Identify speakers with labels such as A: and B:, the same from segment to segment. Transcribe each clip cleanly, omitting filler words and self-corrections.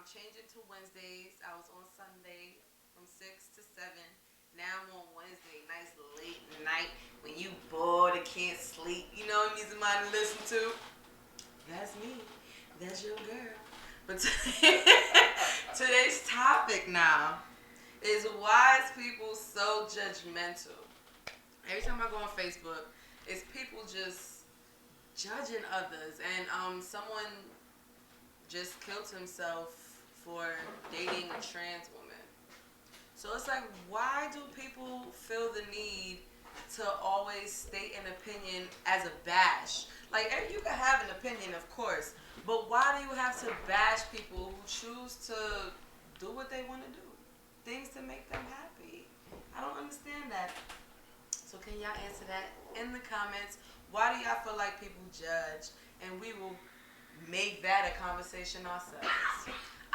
A: I'm changing to Wednesdays. I was on Sunday from 6 to 7. Now I'm on Wednesday. Nice late night when you bored and can't sleep. You know, you need somebody to listen to. That's me. That's your girl. But today's topic now is why is people so judgmental? Every time I go on Facebook, it's people just judging others. And someone just killed himself for dating a trans woman. So it's like, why do people feel the need to always state an opinion as a bash? Like, you can have an opinion, of course, but why do you have to bash people who choose to do what they want to do? Things to make them happy. I don't understand that. So can y'all answer that in the comments? Why do y'all feel like people judge? And we will make that a conversation ourselves.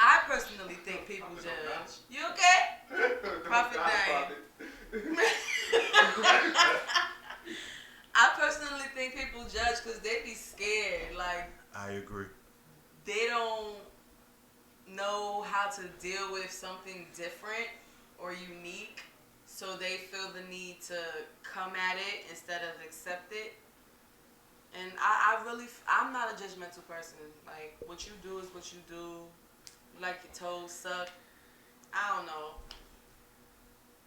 A: I personally think people judge. You okay? Prophet Dane. I personally think people judge because they be scared. Like,
B: I agree.
A: they don't know how to deal with something different or unique, so they feel the need to come at it instead of accept it. And I'm not a judgmental person. Like, what you do is what you do. You like your toes suck. I don't know.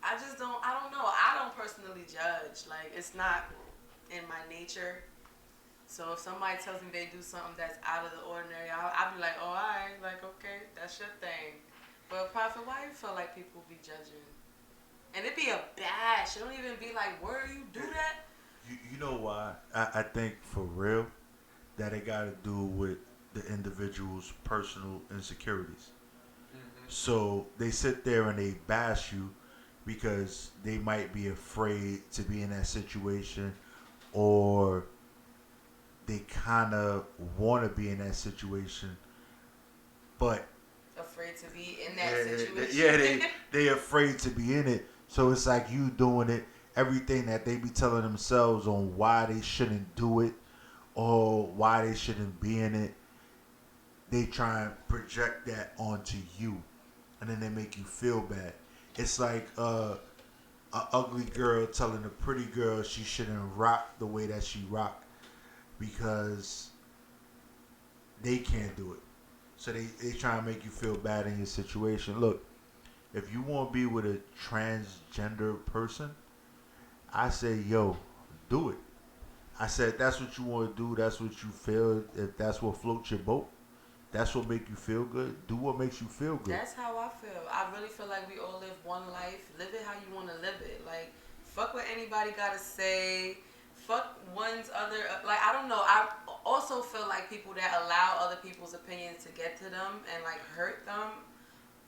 A: I don't know. I don't personally judge. Like, it's not in my nature. So if somebody tells me they do something that's out of the ordinary, I'll be like, oh, all right. Like, okay, that's your thing. But, Prophet, why you feel like people be judging? And it be a bash. It don't even be like, where you do that?
B: You know why? I think for real that it got to do with the individual's personal insecurities. So they sit there and they bash you because they might be afraid to be in that situation, or they kind of want to be in that situation, but
A: Afraid to be in that situation.
B: they afraid to be in it. So it's like you doing it, everything that they be telling themselves on why they shouldn't do it or why they shouldn't be in it. They try and project that onto you, and then they make you feel bad. It's like a ugly girl telling a pretty girl she shouldn't rock the way that she rock because they can't do it. So they try and make you feel bad in your situation. Look, if you want to be with a transgender person, I say, yo, do it. I said, that's what you want to do. That's what you feel. If that's what floats your boat, that's what make you feel good. Do what makes you feel good.
A: That's how I feel. I really feel like we all live one life. Live it how you want to live it. Like, fuck what anybody got to say. Fuck one's other. Like, I don't know. I also feel like people that allow other people's opinions to get to them and, like, hurt them,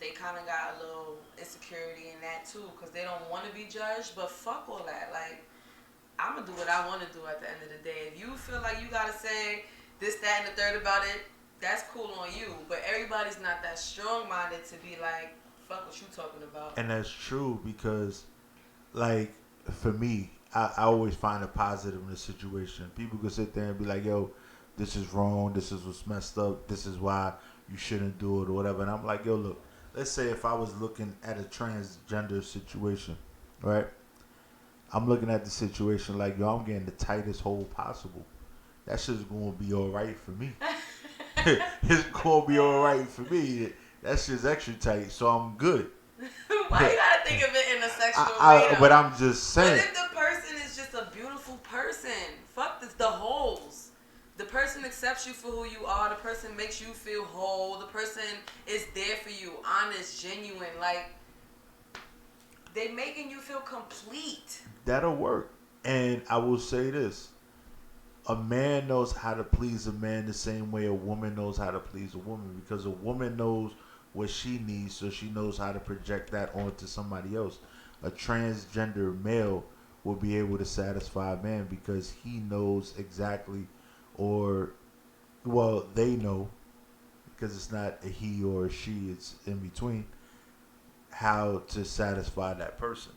A: they kind of got a little insecurity in that, too, because they don't want to be judged. But fuck all that. Like, I'm going to do what I want to do at the end of the day. If you feel like you got to say this, that, and the third about it, that's cool on you. But everybody's not that strong-minded to be like, fuck what you talking about.
B: And that's true because, like, for me, I always find a positive in the situation. People can sit there and be like, yo, this is wrong. This is what's messed up. This is why you shouldn't do it or whatever. And I'm like, yo, look, let's say if I was looking at a transgender situation, right? I'm looking at the situation like, yo, I'm getting the tightest hole possible. That shit's going to be all right for me. It's going to be all right for me. That shit's extra tight, so I'm good.
A: Why you gotta think of it in a sexual way?
B: But I'm just saying.
A: What if the person is just a beautiful person? Fuck the holes. The person accepts you for who you are. The person makes you feel whole. The person is there for you, honest, genuine. Like, they making you feel complete.
B: That'll work. And I will say this. A man knows how to please a man the same way a woman knows how to please a woman, because a woman knows what she needs, so she knows how to project that onto somebody else. A transgender male will be able to satisfy a man because he knows exactly, or, well, they know, because it's not a he or a she, it's in between, how to satisfy that person.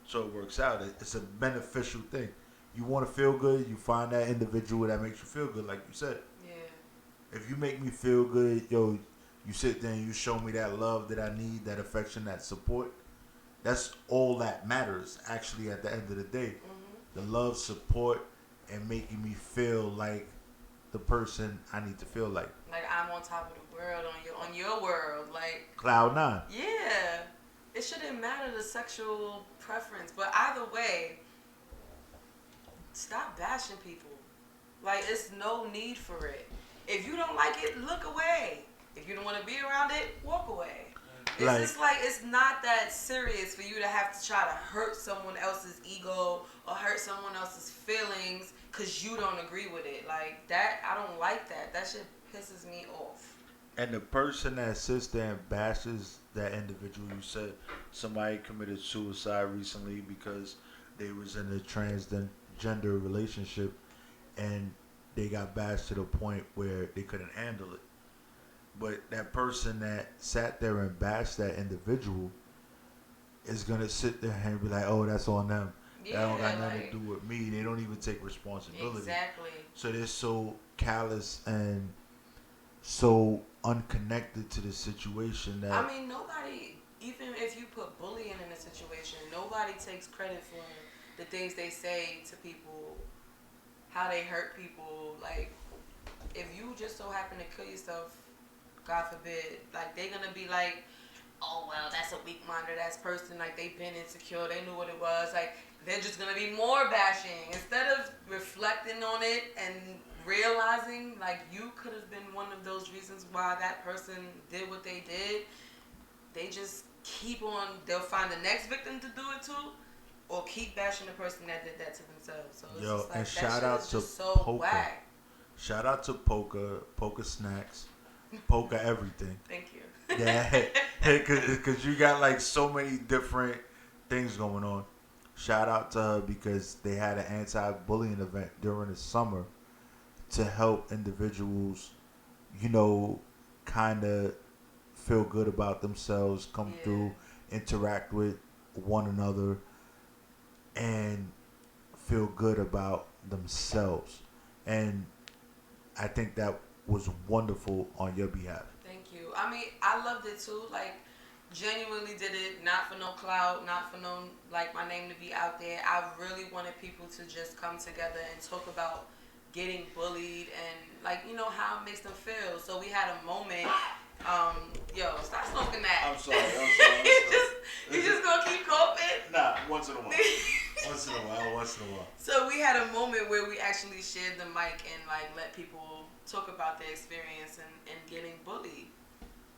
B: So it works out. It's a beneficial thing. You want to feel good, you find that individual that makes you feel good, like you said.
A: Yeah.
B: If you make me feel good, yo, You sit there and you show me that love that I need, that affection, that support. That's all that matters, actually, at the end of the day. The love, support, and making me feel like the person I need to feel like.
A: Like I'm on top of the world on your world. Like
B: Cloud nine.
A: yeah, it shouldn't matter the sexual preference, but either way, stop bashing people. Like it's no need for it. If you don't like it, look away. If you don't want to be around it, walk away. It's
B: Like,
A: just like it's not that serious for you to have to try to hurt someone else's ego or hurt someone else's feelings because you don't agree with it. Like that, I don't like that. That shit pisses me off.
B: and the person that sits there and bashes that individual, you said somebody committed suicide recently because they was in a transgender relationship and they got bashed to the point where they couldn't handle it. But that person that sat there and bashed that individual is gonna sit there and be like, "Oh, that's on them.
A: Yeah,
B: That don't got nothing
A: like
B: to do with me." They don't even take responsibility.
A: exactly.
B: So they're so callous and so unconnected to the situation that
A: I mean, nobody, even if you put bullying in a situation, nobody takes credit for the things they say to people, how they hurt people. Like, if you just so happen to kill yourself, God forbid, like, they're gonna be like, oh, well, that's a weak-minded ass person. Like, they've been insecure. They knew what it was. Like, they're just gonna be more bashing. Instead of reflecting on it and realizing, like, you could have been one of those reasons why that person did what they did, they just keep on, they'll find the next victim to do it to, or keep bashing the person that did that to themselves. So it's
B: yo,
A: just like,
B: and
A: that
B: shout
A: shit
B: out
A: is
B: to
A: just so
B: Poca.
A: whack.
B: Shout out to Poca, Poca Snacks, Poca everything.
A: Thank you.
B: Yeah, because you got like so many different things going on. Shout out to her because they had an anti-bullying event during the summer to help individuals, you know, kind of feel good about themselves, come
A: Yeah.
B: through, interact with one another, and feel good about themselves. And I think that was wonderful on your behalf.
A: Thank you. I mean, I loved it too. Like, genuinely did it not for no clout, not for no, like, my name to be out there. I really wanted people to just come together and talk about getting bullied and, like, you know, how it makes them feel. So we had a moment. Yo, stop smoking that.
B: I'm sorry. I'm sorry.
A: You just gonna keep coughing?
B: Nah, once in a while. Once in a while.
A: So we had a moment where we actually shared the mic and like let people talk about their experience and getting bullied.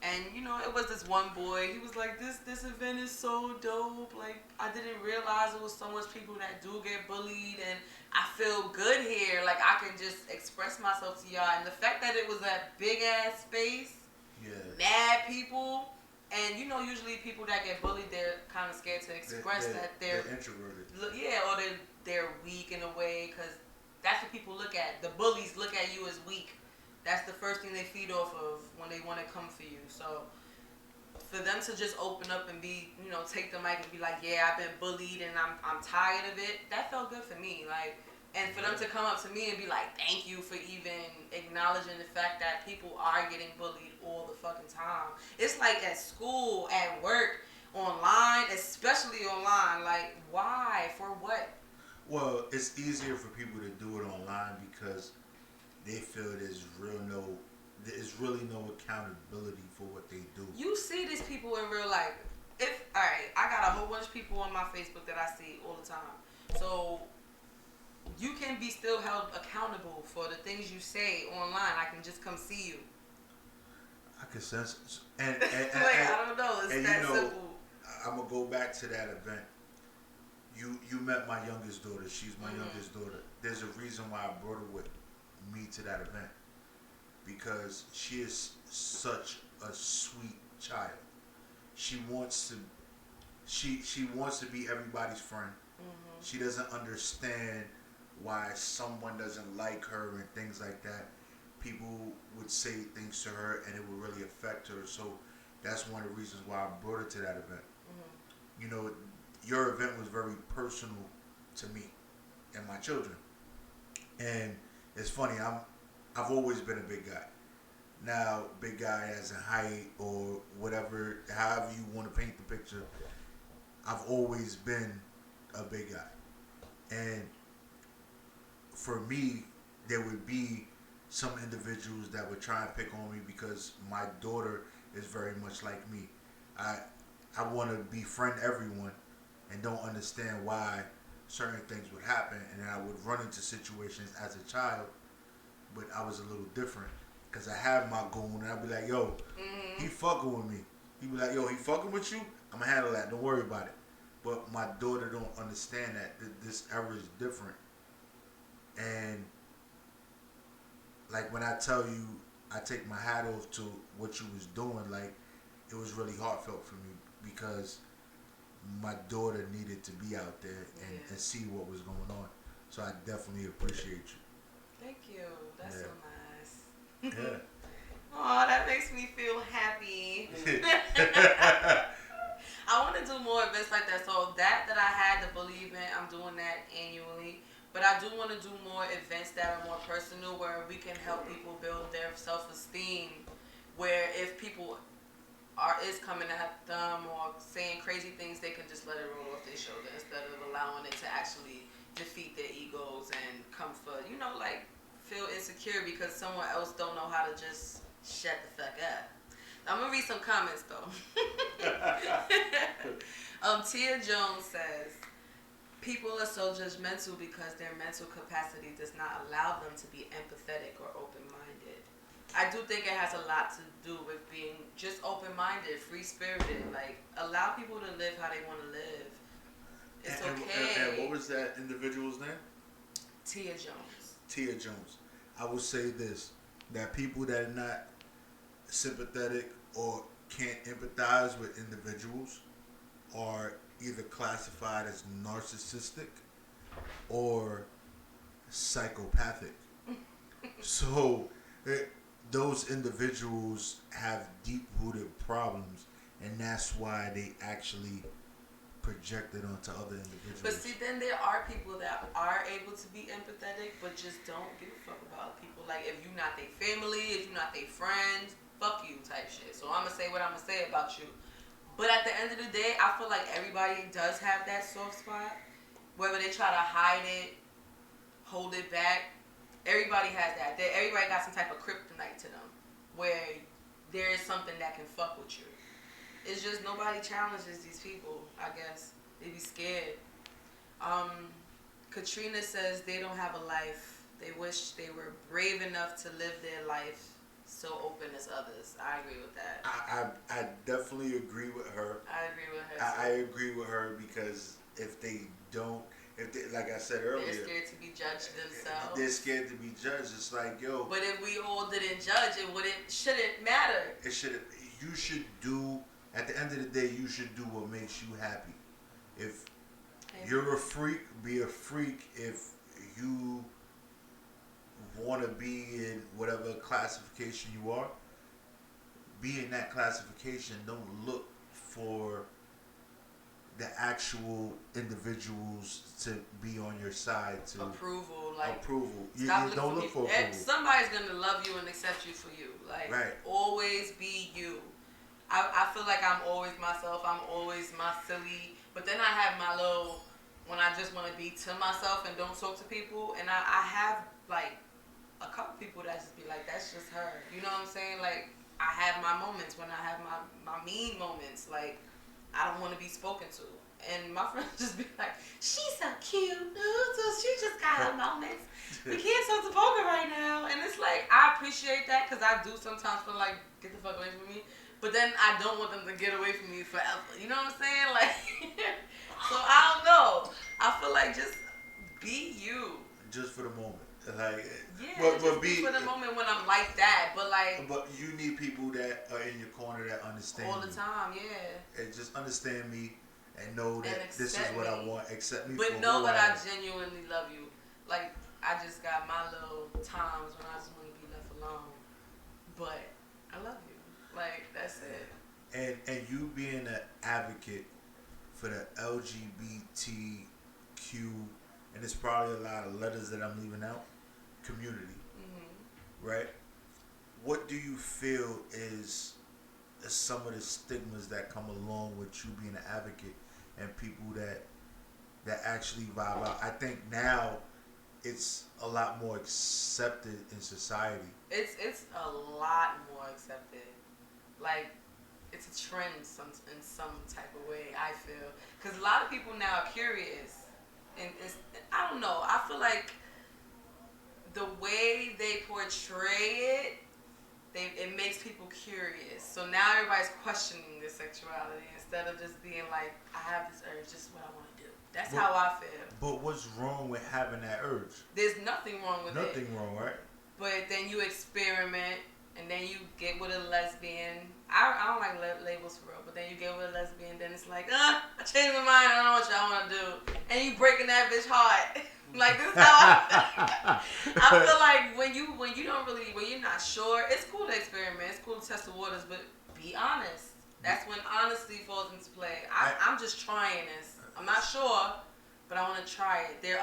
A: And you know, it was this one boy. He was like, "This event is so dope. Like, I didn't realize it was so much people that do get bullied, and I feel good here. Like, I can just express myself to y'all." And the fact that it was that big ass space,
B: Yeah.
A: mad people, and you know, usually people that get bullied, they're kind of scared to express that they're
B: introverted.
A: yeah, or they're weak in a way, because that's what people look at. The bullies look at you as weak. That's the first thing they feed off of when they want to come for you. So for them to just open up and be, you know, take the mic and be like, yeah, I've been bullied and I'm tired of it, that felt good for me. Like, and for them to come up to me and be like, thank you for even acknowledging the fact that people are getting bullied all the fucking time. It's like at school, at work, online, especially online. Like, why? For what?
B: Well, it's easier for people to do it online because they feel there's really no accountability for what they do.
A: You see these people in real life. Alright, I got a whole bunch of people on my Facebook that I see all the time. So you can be still held accountable for the things you say online. I can just come see you.
B: I can sense it. And
A: I don't know. It's that simple.
B: I'm gonna go back to that event. You met my youngest daughter. She's my youngest daughter. There's a reason why I brought her with me to that event, because she is such a sweet child. She wants to be everybody's friend.
A: Mm-hmm.
B: She doesn't understand why someone doesn't like her and things like that. People would say things to her and it would really affect her. So that's one of the reasons why I brought her to that event.
A: Mm-hmm.
B: You know, your event was very personal to me and my children. And it's funny, I've always been a big guy. Now, big guy as in height or whatever, however you want to paint the picture. I've always been a big guy, and for me, there would be some individuals that would try and pick on me because my daughter is very much like me. I I want to befriend everyone and don't understand why certain things would happen, and I would run into situations as a child, but I was a little different because I have my goon, and I'd be like, "Yo, he
A: Mm-hmm.
B: fucking with me." He'd be like, "Yo, he fucking with you? I'm gonna handle that. Don't worry about it." But my daughter don't understand that this era is different, and like when I tell you, I take my hat off to what you was doing. Like it was really heartfelt for me because my daughter needed to be out there
A: Yeah.
B: and see what was going on. So I definitely appreciate
A: Thank you. That's
B: you.
A: so nice.
B: Yeah.
A: Oh, that makes me feel happy.
B: Yeah.
A: I want to do more events like that. So that I had the Bully event, I'm doing that annually. But I do want to do more events that are more personal, where we can help people build their self-esteem. Where if people is coming at them or saying crazy things, they can just let it roll off their shoulder instead of allowing it to actually defeat their egos and come for, like feel insecure because someone else don't know how to just shut the fuck up. I'm gonna read some comments though. Tia Jones says, people are so judgmental because their mental capacity does not allow them to be empathetic or open-minded. I do think it has a lot to do with being just open-minded, free-spirited. Like, allow people to live how they want to live. It's okay.
B: And what was that individual's name?
A: Tia Jones.
B: Tia Jones. I will say this: that people that are not sympathetic or can't empathize with individuals are either classified as narcissistic or psychopathic. So those individuals have deep rooted problems, and that's why they actually project it onto other individuals.
A: But see, then there are people that are able to be empathetic, but just don't give a fuck about people. Like, if you're not their family, if you're not their friends, fuck you type shit. So I'm gonna say what I'm gonna say about you. But at the end of the day, I feel like everybody does have that soft spot. Whether they try to hide it, hold it back, everybody has that. Everybody got some type of kryptonite to them, where there is something that can fuck with you. It's just nobody challenges these people, I guess. They be scared. Katrina says they don't have a life. They wish they were brave enough to live their life so open as others. I agree with that.
B: I definitely agree with her.
A: I agree with her.
B: I agree with her because if they don't, if they, like I said earlier,
A: they're scared to be judged themselves.
B: They're scared to be judged. It's like, yo.
A: But if we all didn't judge, shouldn't matter.
B: It should. You should do. At the end of the day, you should do what makes you happy. If you're a freak, be a freak. If you want to be in whatever classification you are, be in that classification. Don't look for the actual individuals to be on your side to
A: approval.
B: You don't look for approval.
A: Somebody's gonna love you and accept you for you. Like,
B: right.
A: Always be you. I feel like I'm always myself. I'm always my silly. But then I have my little, when I just want to be to myself and don't talk to people. And I have like a couple people that just be like, that's just her. You know what I'm saying? Like, I have my moments when I have my mean moments. Like, I don't want to be spoken to. And my friends just be like, she's so cute. So she just got her moments. We can't talk to Poca right now. And it's like, I appreciate that because I do sometimes feel like, get the fuck away from me. But then I don't want them to get away from me forever. You know what I'm saying? Like, so I don't know. I feel like just be you.
B: Just for the moment. Like,
A: yeah, but be for the moment when I'm like that.
B: But you need people that are in your corner that understand
A: all the time, yeah.
B: And just understand me and know that this is what I want. Accept me.
A: But
B: for
A: know
B: who
A: that
B: I
A: genuinely love you. Like, I just got my little times when I just want to be left alone. But I love you. Like, that's it.
B: And you being an advocate for the LGBTQ, and it's probably a lot of letters that I'm leaving out, community, right? what do you feel is some of the stigmas that come along with you being an advocate and people that actually vibe out? I think now it's a lot more accepted in society.
A: It's a lot more accepted. Like it's a trend in some type of way. I feel because a lot of people now are curious, and I don't know. I feel like the way they portray it, it makes people curious. So now everybody's questioning their sexuality instead of just being like, I have this urge, this is what I want to do. That's
B: But
A: how I feel.
B: but what's wrong with having that urge?
A: There's nothing wrong with it.
B: Nothing wrong, right?
A: But then you experiment, and then you get with a lesbian. I don't like labels for real, but then you get with a lesbian, then it's like, I changed my mind. I don't know what y'all want to do, and you breaking that bitch heart. Like this is how I feel like when you don't really, when you're not sure, it's cool to experiment, it's cool to test the waters, but be honest. That's when honesty falls into play. I'm just trying this. I'm not sure, but I want to try it. There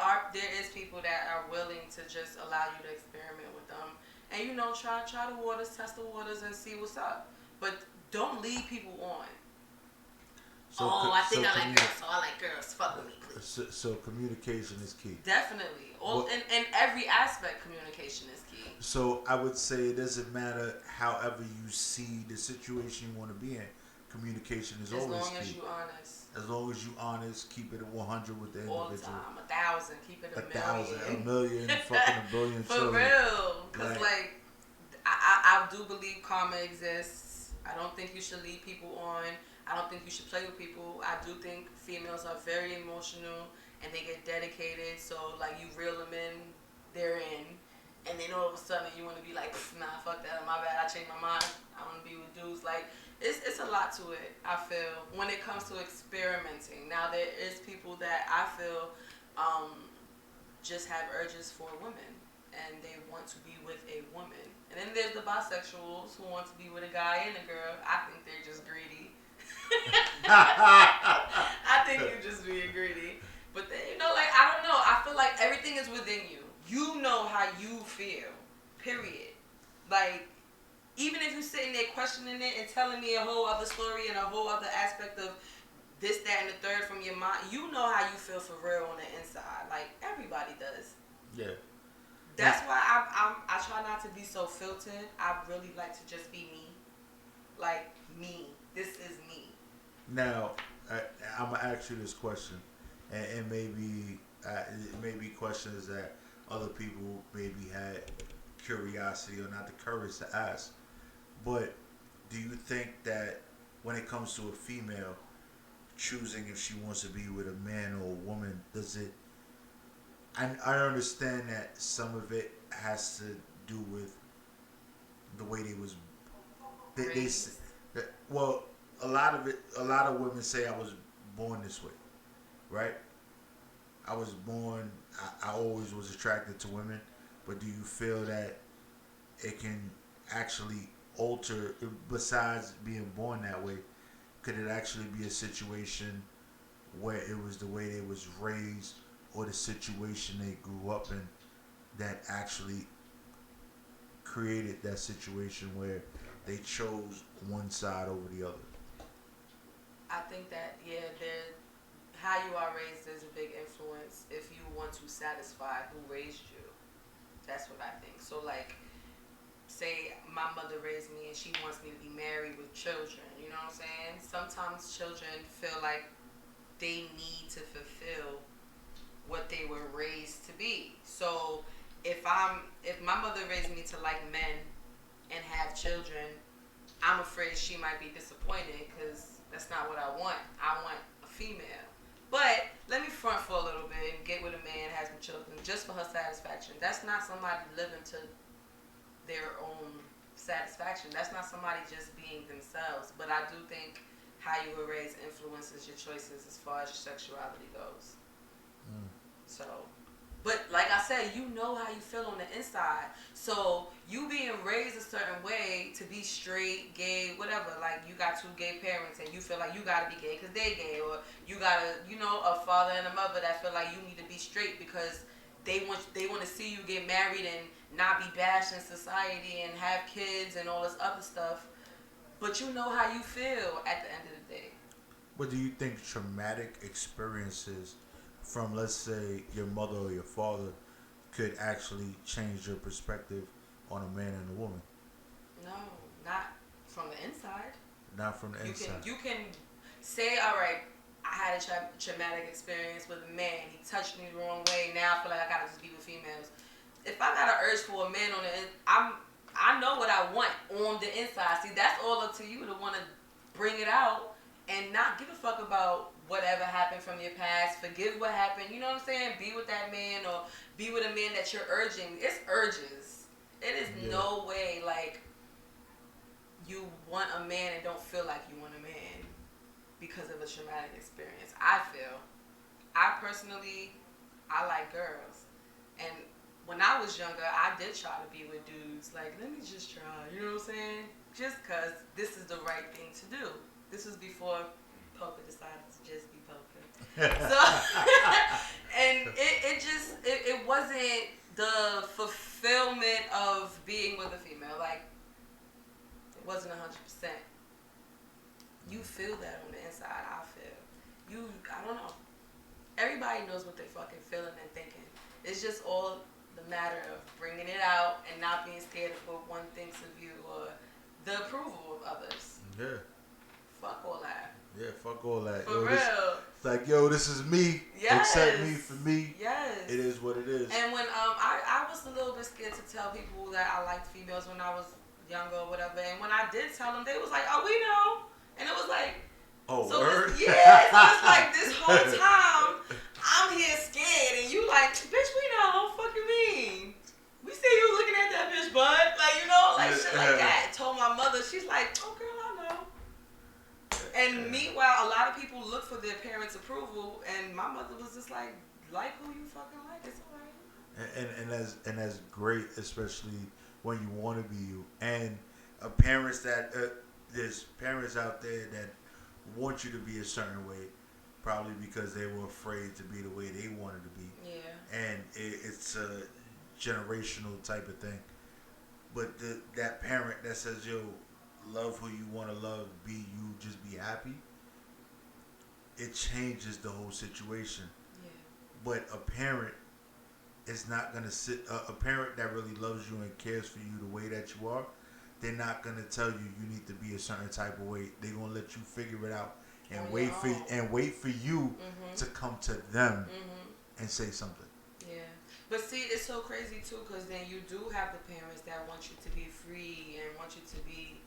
A: is people that are willing to just allow you to experiment with them, and try the waters, test the waters, and see what's up. But don't lead people on. I think I like girls, so I like girls. Fuck with me, please.
B: So communication is key.
A: Definitely. In every aspect, communication is key.
B: So I would say it doesn't matter however you see the situation you want to be in. Communication is always key.
A: As long as you're honest.
B: As long as you honest, keep it at 100 with the individual.
A: All the time. 1,000. Keep it a million.
B: 1,000, a million, fucking a billion,
A: For
B: trillion.
A: real. Because, I do believe karma exists. I don't think you should lead people on. I don't think you should play with people. I do think females are very emotional and they get dedicated. So, you reel them in, they're in. And then all of a sudden you want to be like, nah, fuck that. My bad. I changed my mind. I want to be with dudes. It's a lot to it, I feel, when it comes to experimenting. Now, there is people that I feel just have urges for women. And they want to be with a woman. And then there's the bisexuals who want to be with a guy and a girl. I think they're just greedy. I think you're just being greedy. But then, I don't know. I feel like everything is within you. You know how you feel. Period. Even if you're sitting there questioning it and telling me a whole other story and a whole other aspect of this, that, and the third from your mind, you know how you feel for real on the inside. Everybody does.
B: Yeah.
A: That's why I try not to be so filtered. I really like to just be me. Me. This is me.
B: Now, I'm going to ask you this question. And maybe questions that other people maybe had curiosity or not the courage to ask. But do you think that when it comes to a female choosing if she wants to be with a man or a woman, does it... I understand that some of it has to do with the way they was... Well, a lot of women say I was born this way, right? I was born... I always was attracted to women, but do you feel that it can actually alter, besides being born that way, could it actually be a situation where it was the way they was raised or the situation they grew up in that actually created that situation where they chose one side over the other?
A: I think that, how you are raised is a big influence if you want to satisfy who raised you. That's what I think. So, say my mother raised me and she wants me to be married with children, you know what I'm saying? Sometimes children feel like they need to fulfill what they were raised to be. So if my mother raised me to like men and have children, I'm afraid she might be disappointed because that's not what I want. I want a female. But let me front for a little bit and get with a man, have some children, just for her satisfaction. That's not somebody living to their own satisfaction. That's not somebody just being themselves. But I do think how you were raised influences your choices as far as your sexuality goes. So, but like I said, you know how you feel on the inside. So you being raised a certain way to be straight, gay, whatever. You got two gay parents and you feel like you gotta be gay because they gay, or you got a father and a mother that feel like you need to be straight because they want to see you get married and not be bashed in society and have kids and all this other stuff. But you know how you feel at the end of the day.
B: But do you think traumatic experiences from, let's say, your mother or your father could actually change your perspective on a man and a woman?
A: No, not from the inside.
B: Not from the inside.
A: You can say, all right, I had a traumatic experience with a man. He touched me the wrong way. Now I feel like I gotta just be with females. If I got an urge for a man on the I know what I want on the inside. See, that's all up to you to want to bring it out and not give a fuck about whatever happened from your past. Forgive what happened. You know what I'm saying? Be with that man or be with a man that you're urging. It's urges. It is no way like you want a man and don't feel like you want a man because of a traumatic experience. I personally, I like girls. And when I was younger, I did try to be with dudes. Like, let me just try. You know what I'm saying? Just because this is the right thing to do. This was before Poca decided to just be Poca. So, and it wasn't the fulfillment of being with a female. Like, it wasn't 100%. You feel that on the inside, I feel. I don't know. Everybody knows what they fucking feeling and thinking. It's just all the matter of bringing it out and not being scared of what one thinks of you or the approval of others.
B: Yeah.
A: Fuck all that.
B: Yeah, fuck all that.
A: For real.
B: It's like, yo, this is me.
A: Yes.
B: Accept me for me.
A: Yes.
B: It is what it is.
A: And when I was a little bit scared to tell people that I liked females when I was younger or whatever. And when I did tell them, they was like, oh, we know. And it was like,
B: oh,
A: so
B: word?
A: So it's like this whole time, I'm here scared, and you like, bitch, we know, fuck you mean? We see you looking at that bitch, bud. Like, you know, like shit like that. Told my mother, she's like, oh, girl, I know. And meanwhile, a lot of people look for their parents' approval, and my mother was just like who you fucking like, it's alright.
B: And that's great, especially when you want to be you. And parents that there's parents out there that want you to be a certain way, probably because they were afraid to be the way they wanted to be.
A: Yeah.
B: And it's a generational type of thing. But that parent that says, yo, love who you want to love, be you, just be happy, it changes the whole situation.
A: Yeah.
B: But a parent is not going to sit, a parent that really loves you and cares for you the way that you are, they're not going to tell you need to be a certain type of way. They're going to let you figure it out and wait for you to come to them and say something.
A: Yeah. But see, it's so crazy too, because then you do have the parents that want you to be free and want you to be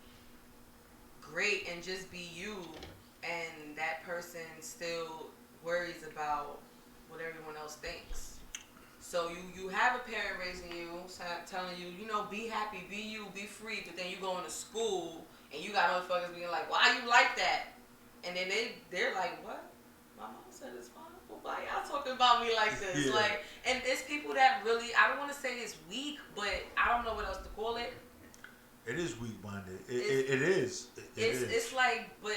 A: great and just be you, and that person still worries about what everyone else thinks. So you have a parent raising you, telling you, you know, be happy, be you, be free, but then you go into school and you got motherfuckers being like, why you like that? And then they're like, what? My mom said it's fine. Well, why y'all talking about me like this?
B: Yeah.
A: Like, and it's people that really, I don't want to say it's weak, but I don't know what else to call it.
B: It is weak-minded. It is.
A: It's like, but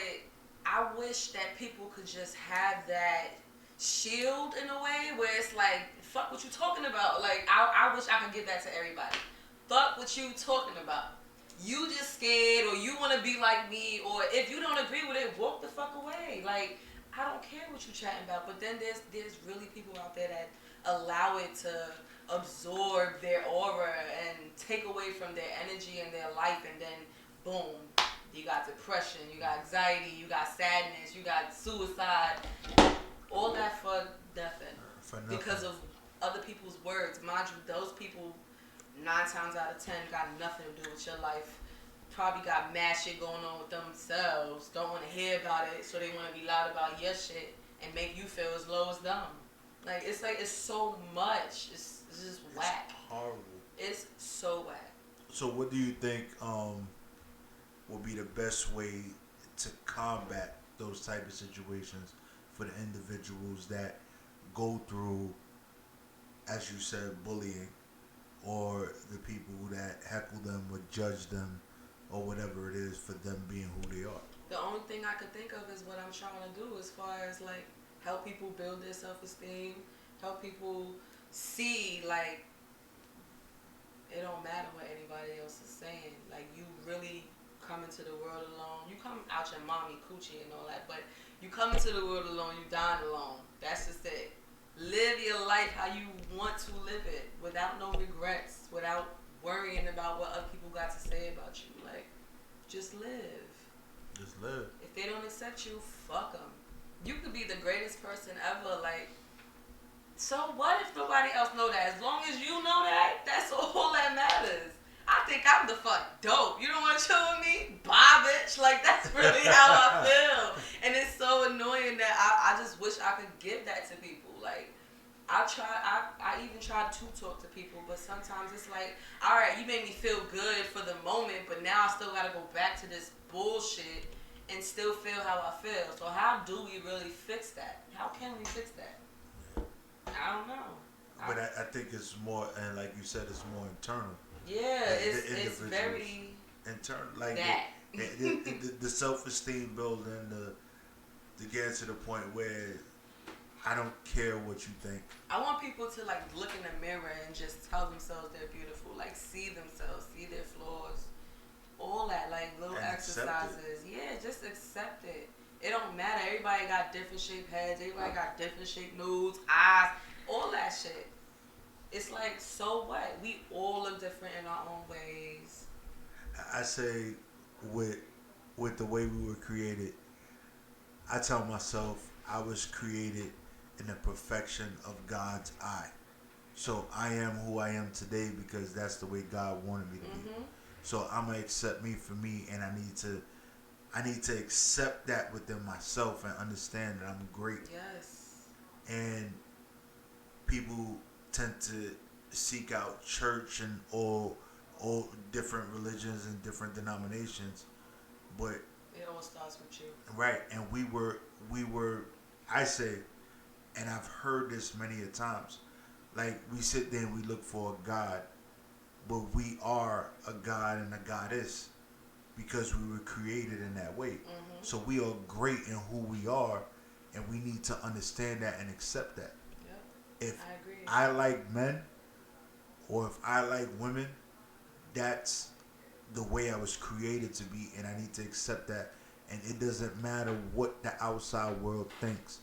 A: I wish that people could just have that shield in a way where it's like, fuck what you talking about. Like, I wish I could give that to everybody. Fuck what you talking about. You just scared, or you want to be like me, or if you don't agree with it, walk the fuck away. Like, I don't care what you chatting about. But then there's really people out there that allow it to absorb their aura and take away from their energy and their life, and then boom, you got depression, you got anxiety, you got sadness, you got suicide, all that for nothing. Because of other people's words. Mind you, those people 9 times out of 10 got nothing to do with your life. Probably got mad shit going on with themselves, don't want to hear about it, so they want to be loud about your shit and make you feel as low as them. Like, it's so much. It's just whack.
B: It's horrible.
A: It's so whack.
B: So what do you think will be the best way to combat those type of situations for the individuals that go through, as you said, bullying, or the people that heckle them or judge them or whatever it is for them being who they are?
A: The only thing I could think of is what I'm trying to do as far as like help people build their self-esteem, help people see like It don't matter what anybody else is saying. Like, you really come into the world alone. You come out your mommy coochie and all that, but you come into the world alone. You dying alone. That's just it. Live your life how you want to live it, without no regrets, without worrying about what other people got to say about you. Like, just live.
B: Just live.
A: If they don't accept you, fuck them. You could be the greatest person ever. Like, so what if nobody else know that? As long as you know that, that's all that matters. I think I'm the fuck dope. You don't want to chill with me? Bye, bitch. Like, that's really how I feel. And it's so annoying that I just wish I could give that to people. Like, I even try to talk to people, but sometimes it's like, all right, you made me feel good for the moment, but now I still got to go back to this bullshit and still feel how I feel. So how do we really fix that? How can we fix that? I don't know.
B: But I think it's more, and like you said, it's more internal.
A: Yeah,
B: Like
A: it's very
B: internal. Like
A: that.
B: the self-esteem building, to get to the point where I don't care what you think.
A: I want people to like look in the mirror and just tell themselves they're beautiful. Like, see themselves, see their flaws, all that. Like, little
B: And
A: exercises. Yeah, just accept it. It don't matter. Everybody got different shaped heads. Everybody got different shaped nose, eyes, all that shit. It's like, so what? We all look different in our own ways.
B: I say, with the way we were created, I tell myself I was created in the perfection of God's eye. So I am who I am today because that's the way God wanted me to be.
A: Mm-hmm.
B: So I'm gonna accept me for me, and I need to accept that within myself and understand that I'm great.
A: Yes.
B: And people tend to seek out church and all different religions and different denominations, but
A: it all starts with you.
B: Right, and we were I say, and I've heard this many a times, like, we sit there and we look for a God, but we are a God and a goddess because we were created in that way.
A: Mm-hmm.
B: So we are great in who we are, and we need to understand that and accept that.
A: Yep.
B: If
A: I agree.
B: I like men, or if I like women, that's the way I was created to be, and I need to accept that. And it doesn't matter what the outside world thinks,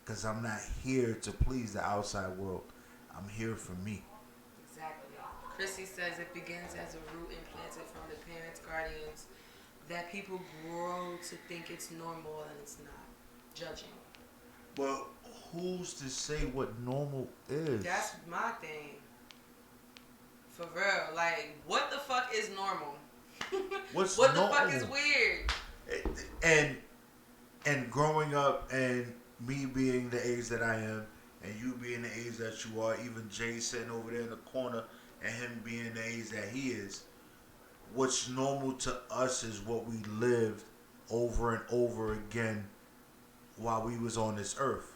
B: because I'm not here to please the outside world. I'm here for me.
A: Exactly. Chrissy says it begins as a root implanted from the parents, guardians, that people grow to think it's normal and it's not. Judging.
B: Well, who's to say what normal is?
A: That's my thing. For real. Like, what the fuck is normal?
B: What's
A: what
B: normal?
A: The fuck is weird?
B: And growing up and me being the age that I am, and you being the age that you are, even Jay sitting over there in the corner and him being the age that he is, what's normal to us is what we lived over and over again while we was on this earth.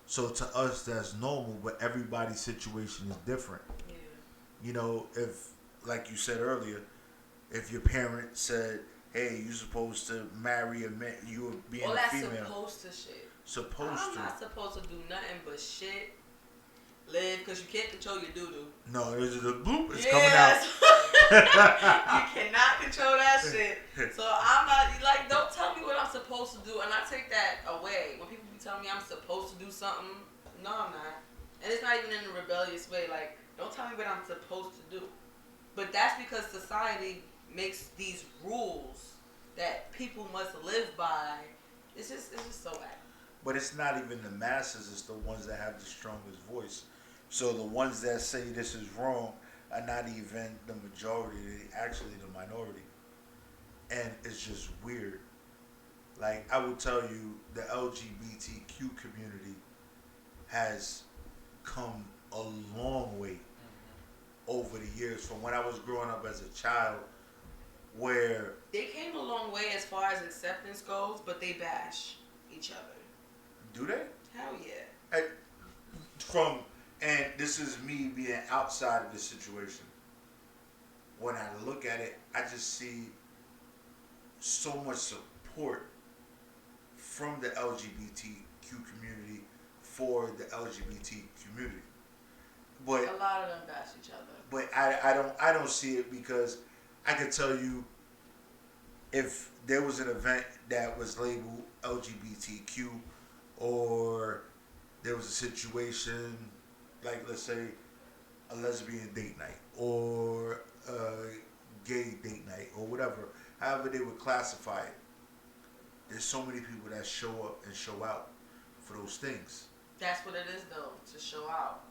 B: So to us that's normal, but everybody's situation is different.
A: Yeah.
B: You know, if, like you said earlier, if your parents said, hey, you're supposed to marry a man, you were being
A: all
B: a
A: that
B: female.
A: Supposed to shit.
B: I'm
A: not supposed to do nothing but shit. Live, because you can't control your doo-doo.
B: No, it's just a bloop. It's coming out.
A: You cannot control that shit. So I'm not, like, don't tell me what I'm supposed to do. And I take that away. When people be telling me I'm supposed to do something, no, I'm not. And it's not even in a rebellious way. Like, don't tell me what I'm supposed to do. But that's because society makes these rules that people must live by. It's just so bad.
B: But it's not even the masses, it's the ones that have the strongest voice. So the ones that say this is wrong are not even the majority, they're actually the minority. And it's just weird. Like, I will tell you, the LGBTQ community has come a long way over the years from when I was growing up as a child, where
A: they came a long way as far as acceptance goes, but they bash each other.
B: Do they?
A: Hell yeah.
B: And this is me being outside of this situation. When I look at it, I just see so much support from the LGBTQ community for the LGBT community. But
A: a lot of them bash each other.
B: But I don't see it because I can tell you if there was an event that was labeled LGBTQ or there was a situation like let's say a lesbian date night or a gay date night or whatever, however they would classify it. There's so many people that show up and show out for those things.
A: That's what it is though, to show out.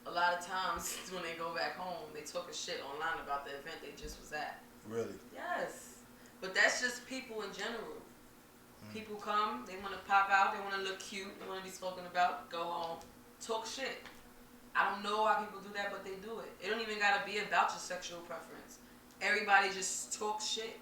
A: A lot of times when they go back home, they talk a shit online about the event they just was at.
B: Really?
A: Yes. But that's just people in general. People come, they want to pop out, they want to look cute, they want to be spoken about, go home, talk shit. I don't know why people do that, but they do it. It don't even got to be about your sexual preference. Everybody just talks shit.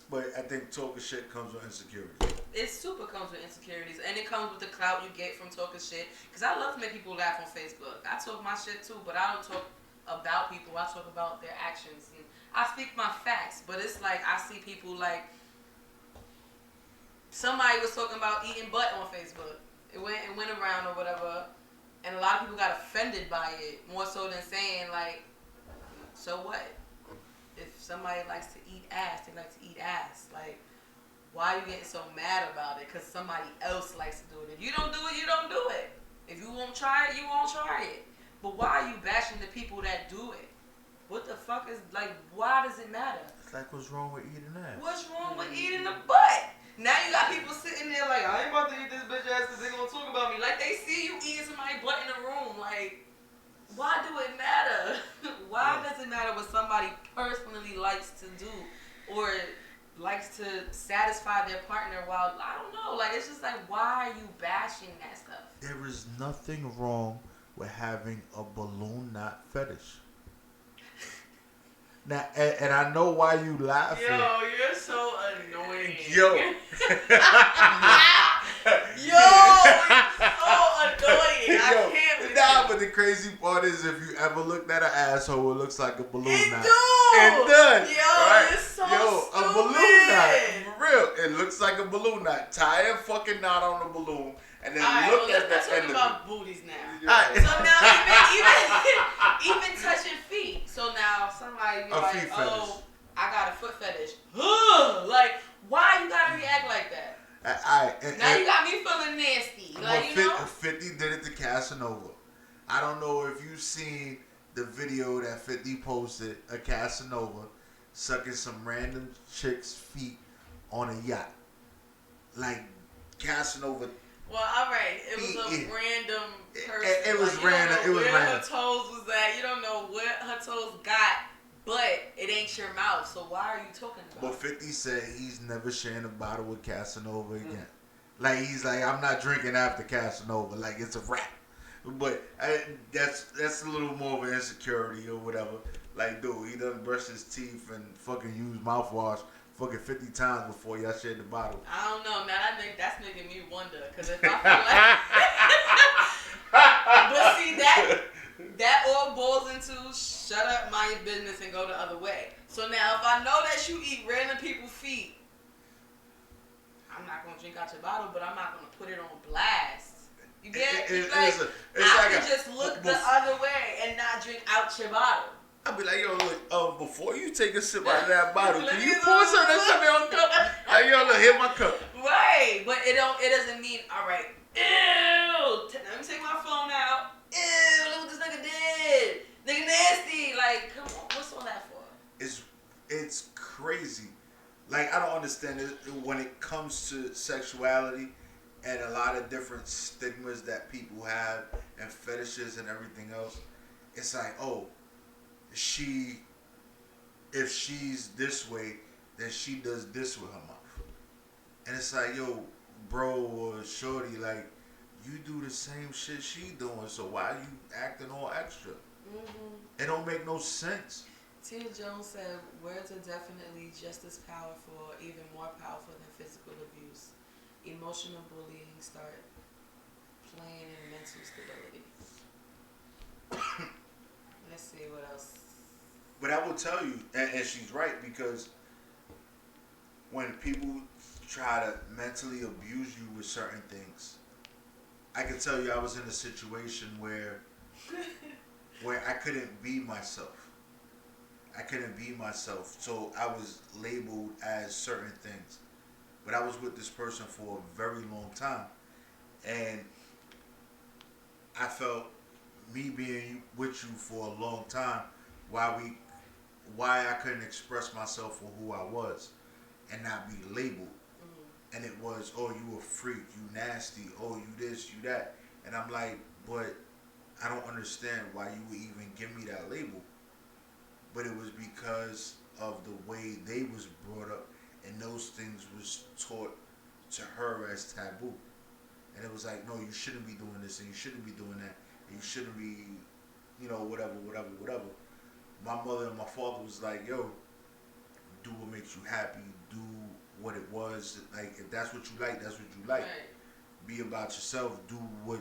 B: But I think talking shit comes with insecurity.
A: It super comes with insecurities, and it comes with the clout you get from talking shit. Because I love to make people laugh on Facebook. I talk my shit too, but I don't talk about people. I talk about their actions. And I speak my facts, but it's like I see people like somebody was talking about eating butt on Facebook. It went around or whatever, and a lot of people got offended by it more so than saying like, so what? If somebody likes to eat ass, they like to eat ass. Like, why are you getting so mad about it? Because somebody else likes to do it. If you don't do it, you don't do it. If you won't try it, you won't try it. But why are you bashing the people that do it? What the fuck is, like, why does it matter?
B: It's like, what's wrong with eating ass?
A: What's wrong with eating the butt? Now you got people sitting there like, I ain't about to eat this bitch ass because they gonna talk about me. Like, they see you eating somebody's butt in the room. Like, why do it matter? Why does it matter what somebody personally likes to do or likes to satisfy their partner while, I don't know, like, it's just like, why are you bashing that stuff?
B: There is nothing wrong with having a balloon knot fetish. Now, and I know why you laughing.
A: Yo, you're so annoying.
B: Yo.
A: Yo, it's so annoying. I can't with you.
B: But the crazy part is if you ever looked at an asshole, it looks like a balloon knot.
A: It
B: does.
A: Yo,
B: right?
A: it's so
B: a
A: stupid.
B: balloon knot. For real. It looks like a balloon knot. Tie a fucking knot on the balloon and then look at the end of it.
A: About booties now.
B: Right.
A: So now even touching feet. So now somebody be like,
B: feet
A: oh, I got a foot fetish. Like, why you gotta react like that? Now you got me feeling nasty. Like, you know?
B: 50 did it to Casanova. I don't know if you've seen the video that 50 posted of Casanova sucking some random chick's feet on a yacht. Like, Casanova.
A: Well, all right. It was a random person.
B: It was random. It was
A: where
B: random.
A: her toes was at. You don't know what her toes got, but it ain't your mouth. So why are you talking about
B: But
A: it?
B: 50 said he's never sharing a bottle with Casanova again. Like, he's like, I'm not drinking after Casanova. Like, it's a wrap. But that's a little more of an insecurity or whatever. Like, dude, he doesn't brush his teeth and fucking use mouthwash fucking 50 times before y'all shared the bottle.
A: I don't know, man. I think that's making me wonder. Because if I feel like... But see, that all boils into shut up, mind your business, and go the other way. So now, if I know that you eat random people's feet, I'm not going to drink out your bottle, but I'm not going to put it on blast. You get it? I can just look the other way and not drink out your bottle.
B: I'll be like, yo, look, before you take a sip out of that bottle, can you pour some of that shit on cup? Like, yo, look, hit my cup.
A: Right, but it doesn't mean, all right, ew, let me take my phone out. Ew, look what this nigga did. Nigga nasty. Like, come on, what's all that for?
B: It's crazy. Like, I don't understand it when it comes to sexuality and a lot of different stigmas that people have and fetishes and everything else. It's like, oh, if she's this way, then she does this with her mouth. And it's like, yo, bro or shorty, like, you do the same shit she doing, so why are you acting all extra? Mm-hmm. It don't make no sense.
A: Tia Jones said, words are definitely just as powerful or even more powerful than physical abuse. Emotional bullying start playing in mental stability. Let's see what else.
B: But I will tell you, and she's right, because when people try to mentally abuse you with certain things, I can tell you I was in a situation where where I couldn't be myself. I couldn't be myself. So I was labeled as certain things. But I was with this person for a very long time. And I felt me being with you for a long time, why we why I couldn't express myself for who I was and not be labeled. And it was, oh, you a freak, you nasty, oh, you this, you that. And I'm like, but I don't understand why you would even give me that label. But it was because of the way they was brought up and those things was taught to her as taboo. And it was like, no, you shouldn't be doing this and you shouldn't be doing that. And you shouldn't be, whatever, whatever, whatever. My mother and my father was like, yo, do what makes you happy, do what it was. Like, if that's what you like, that's what you like.
A: Right.
B: Be about yourself, do what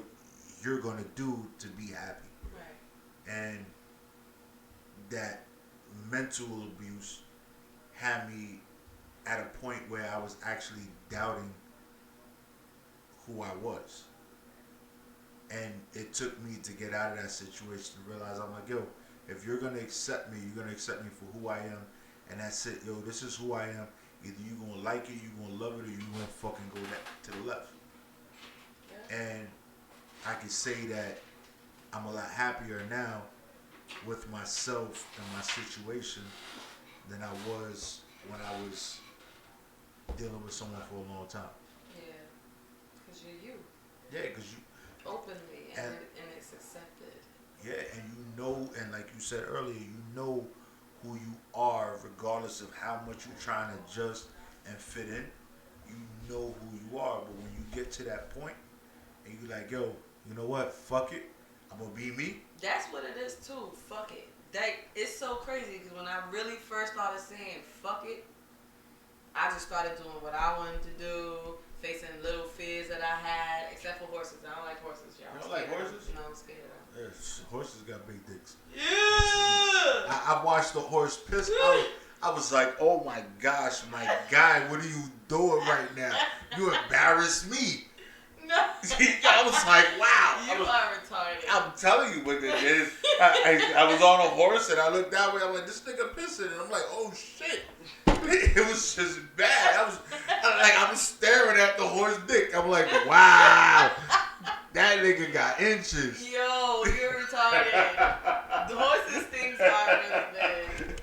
B: you're going to do to be happy.
A: Right.
B: And that mental abuse had me at a point where I was actually doubting who I was. And it took me to get out of that situation to realize, I'm like, yo, if you're going to accept me, you're going to accept me for who I am. And that's it. Yo, this is who I am. Either you're going to like it, you're going to love it, or you're going to fucking go to the left. Yeah. And I can say that I'm a lot happier now with myself and my situation than I was when I was dealing with someone for a long time.
A: Yeah. Because you're you.
B: Yeah, because you...
A: Openly, and it's accepted.
B: Yeah, and and like you said earlier, you know who you are regardless of how much you're trying to adjust and fit in. You know who you are, but when you get to that point and you're like, yo, you know what, fuck it, I'm gonna be me.
A: That's what it is too, fuck it. It's so crazy because when I really first started saying fuck it, I just started doing what I wanted to do, facing little fears that I had, except for horses. I don't like horses, y'all.
B: You don't like horses?
A: No, I'm scared of them.
B: Yes, horses got big dicks.
A: Yeah!
B: I watched the horse piss. I was like, oh my gosh, my guy, what are you doing right now? You embarrassed me.
A: No.
B: I was like, wow.
A: You are retarded.
B: I'm telling you, but I was on a horse and I looked that way. I'm like, this nigga pissing, and I'm like, oh shit. It was just bad. I was staring at the horse dick. I'm like, wow, that nigga got inches.
A: Yo, you're retarded. The horses things are really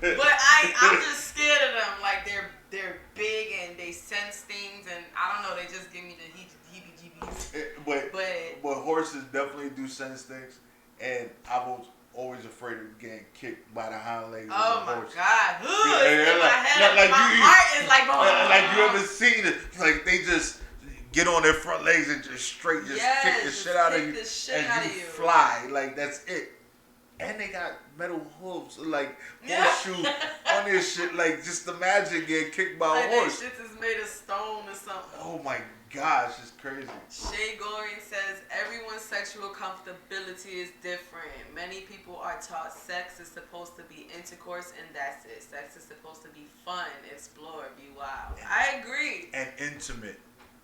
A: big, but I'm just scared of them. Like they're big and they sense things, and I don't know. They just give me the heebie-jeebies.
B: But horses definitely do sense things, and I was always afraid of getting kicked by the hind legs of the horse.
A: God.
B: Yeah,
A: my head. My heart is like,
B: like you ever seen it? Like they just get on their front legs and just straight kick the shit out of you, and you fly. Like that's it. And they got metal hooves, like horseshoe on their shit. Like just imagine getting kicked by a horse.
A: That shit is made of stone or something.
B: Oh my gosh, it's crazy.
A: Shay Goring says everyone's sexual comfortability is different. Many people are taught sex is supposed to be intercourse and that's it. Sex is supposed to be fun, explore, be wild. I agree.
B: And intimate.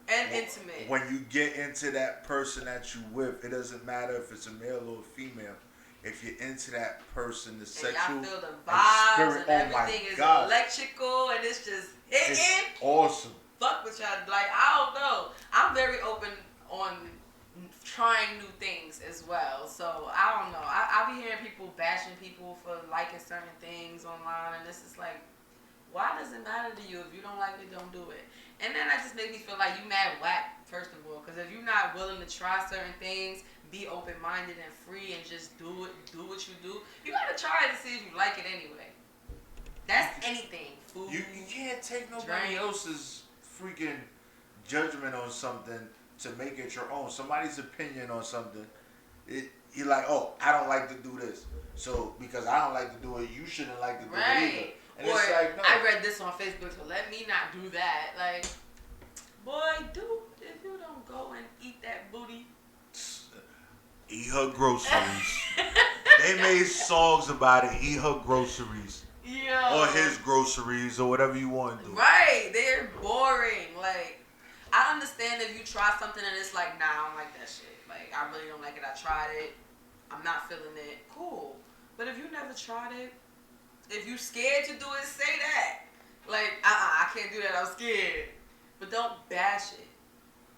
A: Intimate.
B: When you get into that person that you with, it doesn't matter if it's a male or a female. If you're into that person, the sexual
A: and I feel the vibes
B: spirit,
A: and everything is electrical and it's just hitting.
B: It's awesome.
A: Fuck with y'all. Like, I don't know. I'm very open on trying new things as well. So, I don't know. I be hearing people bashing people for liking certain things online. And this is like, why does it matter to you? If you don't like it, don't do it. And then that just makes me feel like you mad whack, first of all. Because if you're not willing to try certain things, be open-minded and free and just do what you do, you got to try it to see if you like it anyway. That's anything. Food.
B: You can't take nobody else's freaking judgment on something to make it your own. Somebody's opinion on something. You're like, oh, I don't like to do this. So because I don't like to do it, you shouldn't like to do it either. And
A: or
B: it's like, no.
A: I read this on Facebook, so let me not do that. Like, boy, dude, if you don't go and eat that booty.
B: Eat her groceries. They made songs about it. Eat her groceries.
A: Yeah.
B: Or his groceries or whatever you want to do.
A: Right. They're boring. Like, I understand if you try something and it's like, nah, I don't like that shit. Like, I really don't like it. I tried it. I'm not feeling it. Cool. But if you never tried it, if you scared to do it, say that. Like, I can't do that. I'm scared. But don't bash it.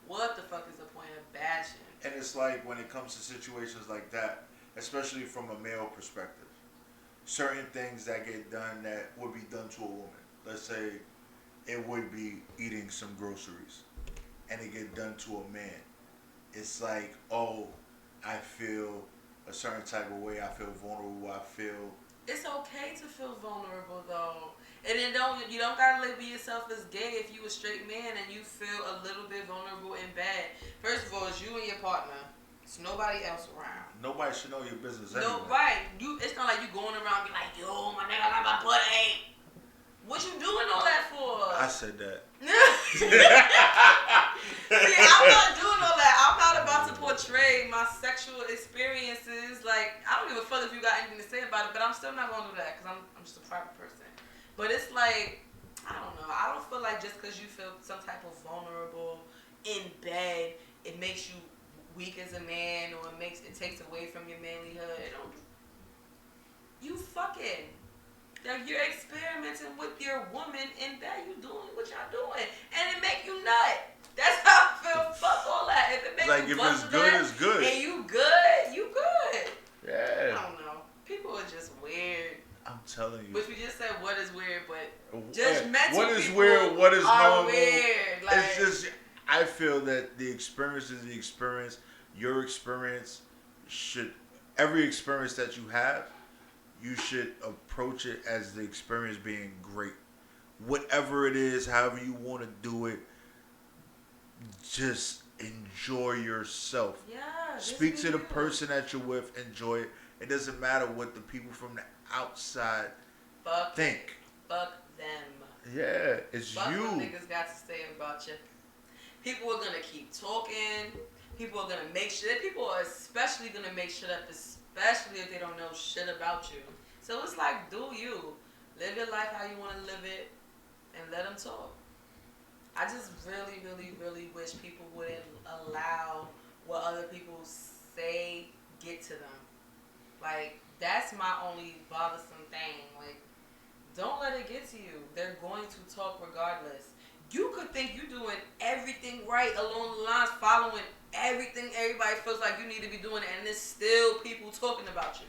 A: What the fuck is the point of bashing?
B: And it's like when it comes to situations like that, especially from a male perspective, certain things that get done that would be done to a woman. Let's say it would be eating some groceries, and it get done to a man. It's like, oh, I feel a certain type of way. I feel vulnerable. I feel.
A: It's okay to feel vulnerable though, and then you don't gotta label yourself as gay if you a straight man and you feel a little bit vulnerable and bad. First of all, it's you and your partner. It's nobody else around.
B: Nobody should know your business anyway.
A: No, right. It's not like you going around be like, yo, my nigga, like my butt ain't. What you doing all that for?
B: I said that.
A: See, I'm not doing all that. I'm not about to portray my sexual experiences. Like, I don't give a fuck if you got anything to say about it, but I'm still not going to do that because I'm just a private person. But it's like, I don't know. I don't feel like just because you feel some type of vulnerable in bed, it makes you weak as a man or it takes away from your manlyhood. It don't. You fucking. Like, you're experimenting with your woman in bed. You doing what y'all doing, and it make you nut. That's how I feel. Fuck all that. If it makes
B: like
A: you
B: if it's good, it's good.
A: And you good, you good.
B: Yeah.
A: I don't know. People are just weird.
B: I'm telling you.
A: Which we just said, what is weird, but judgmental
B: what is
A: people
B: weird? What is
A: are
B: normal?
A: weird. Like,
B: it's just. I feel that the experience is the experience. Your experience should. Every experience that you have, you should approach it as the experience being great. Whatever it is, however you want to do it, just enjoy yourself.
A: Yeah.
B: Speak to the person that you're with, enjoy it. It doesn't matter what the people from the outside think.
A: Fuck them.
B: Yeah, it's
A: Fuck
B: you.
A: What niggas got to say about you. People are going to keep talking. People are going to make sure. People are especially going to make shit up, especially if they don't know shit about you. So it's like, do you. Live your life how you want to live it and let them talk. I just really, really, really wish people wouldn't allow what other people say get to them. Like, that's my only bothersome thing. Like, don't let it get to you. They're going to talk regardless. You could think you're doing everything right along the lines, following everything everybody feels like you need to be doing, and there's still people talking about you.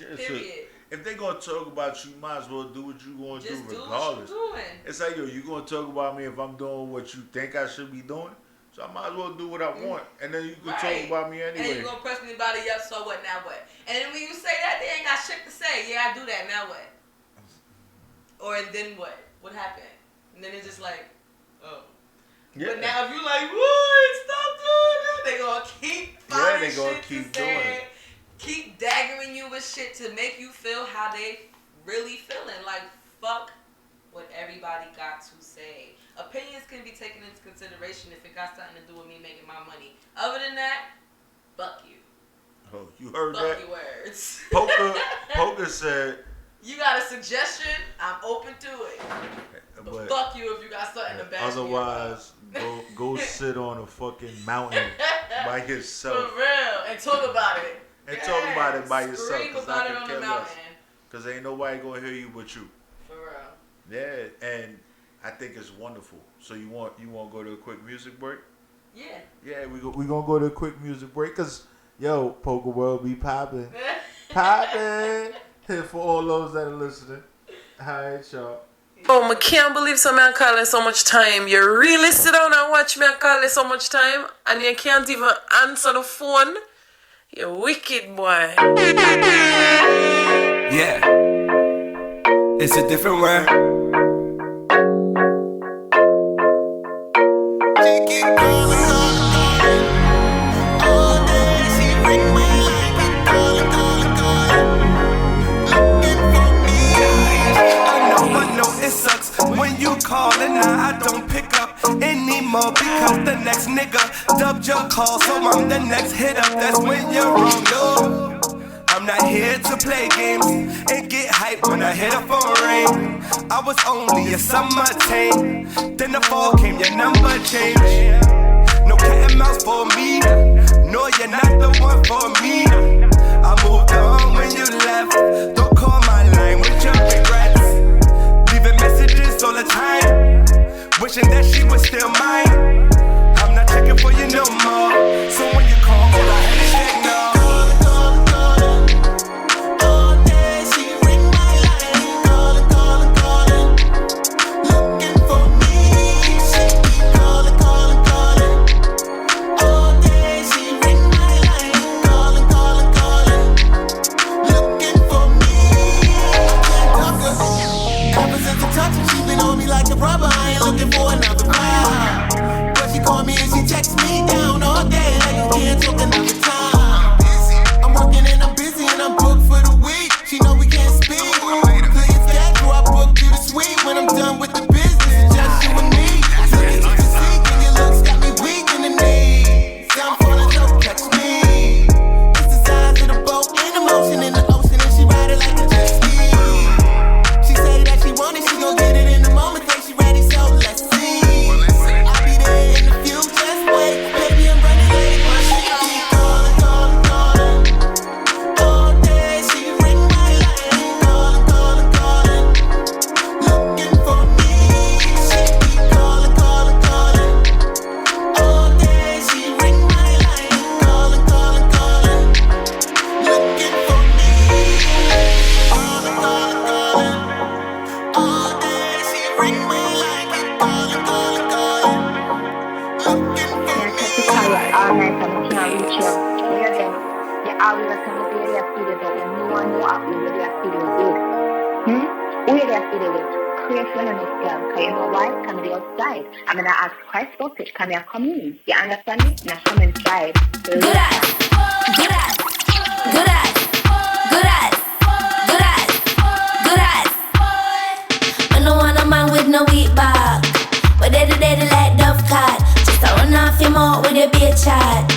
A: Yeah, period.
B: So if they're going to talk about you, you might as well do what you're going to do regardless.
A: Just do what you're doing.
B: It's like, yo, you going to talk about me if I'm doing what you think I should be doing? So I might as well do what I want. And then you can talk about me anyway.
A: And you're going to press me about it, yep, so what, now what? And then when you say that, they ain't got shit to say. Yeah, I do that, now what? Or and then what? What happened? And then it's just like, oh. Yeah. But now if you like, what? Stop doing that. They going to keep finding shit to say. Keep daggering you with shit to make you feel how they really feeling. Like, fuck what everybody got to say. Opinions can be taken into consideration if it got something to do with me making my money. Other than that, fuck you.
B: Oh, you heard
A: fuck
B: that?
A: Fuck your words.
B: Poca said,
A: you got a suggestion? I'm open to it. But fuck you if you got something to bash me about.
B: Otherwise, go sit on a fucking mountain by yourself.
A: For real. And talk about it.
B: And talk about it by yourself.
A: Scream about it on the mountain.
B: Because ain't nobody going to hear you but you.
A: For real.
B: Yeah, and I think it's wonderful. So you want to go to a quick music break?
A: Yeah.
B: Yeah, we going to go to a quick music break because, yo, Poca World be popping. Popping. For all those that are listening. All right, y'all.
C: Oh, I can't believe some man calling so much time. You really sit down and watch me calling so much time and you can't even answer the phone? You wicked boy.
D: Yeah. It's a different world. All day she ring my line, looking for me. I know it sucks when you call and I don't pick up anymore because the next nigga dubbed your call, so I'm the next hit up. That's when you're wrong, no. I'm not here to play games and get hyped when I hear the phone ring. I was only a summer tame, then the fall came, your number changed. No cat and mouse for me, no, you're not the one for me. I moved on when you left. Don't call my line with your regrets. Leaving messages all the time, wishing that she was still mine. I'm not checking for you no more. So when you call, all I had is check no.
E: Can you come in? You understand me? Now come inside. Good ass, good ass, good ass, good ass, good ass, good ass. I don't want a man with no weak back. But they like Dove Cat. Just a run off him out with a beer chat.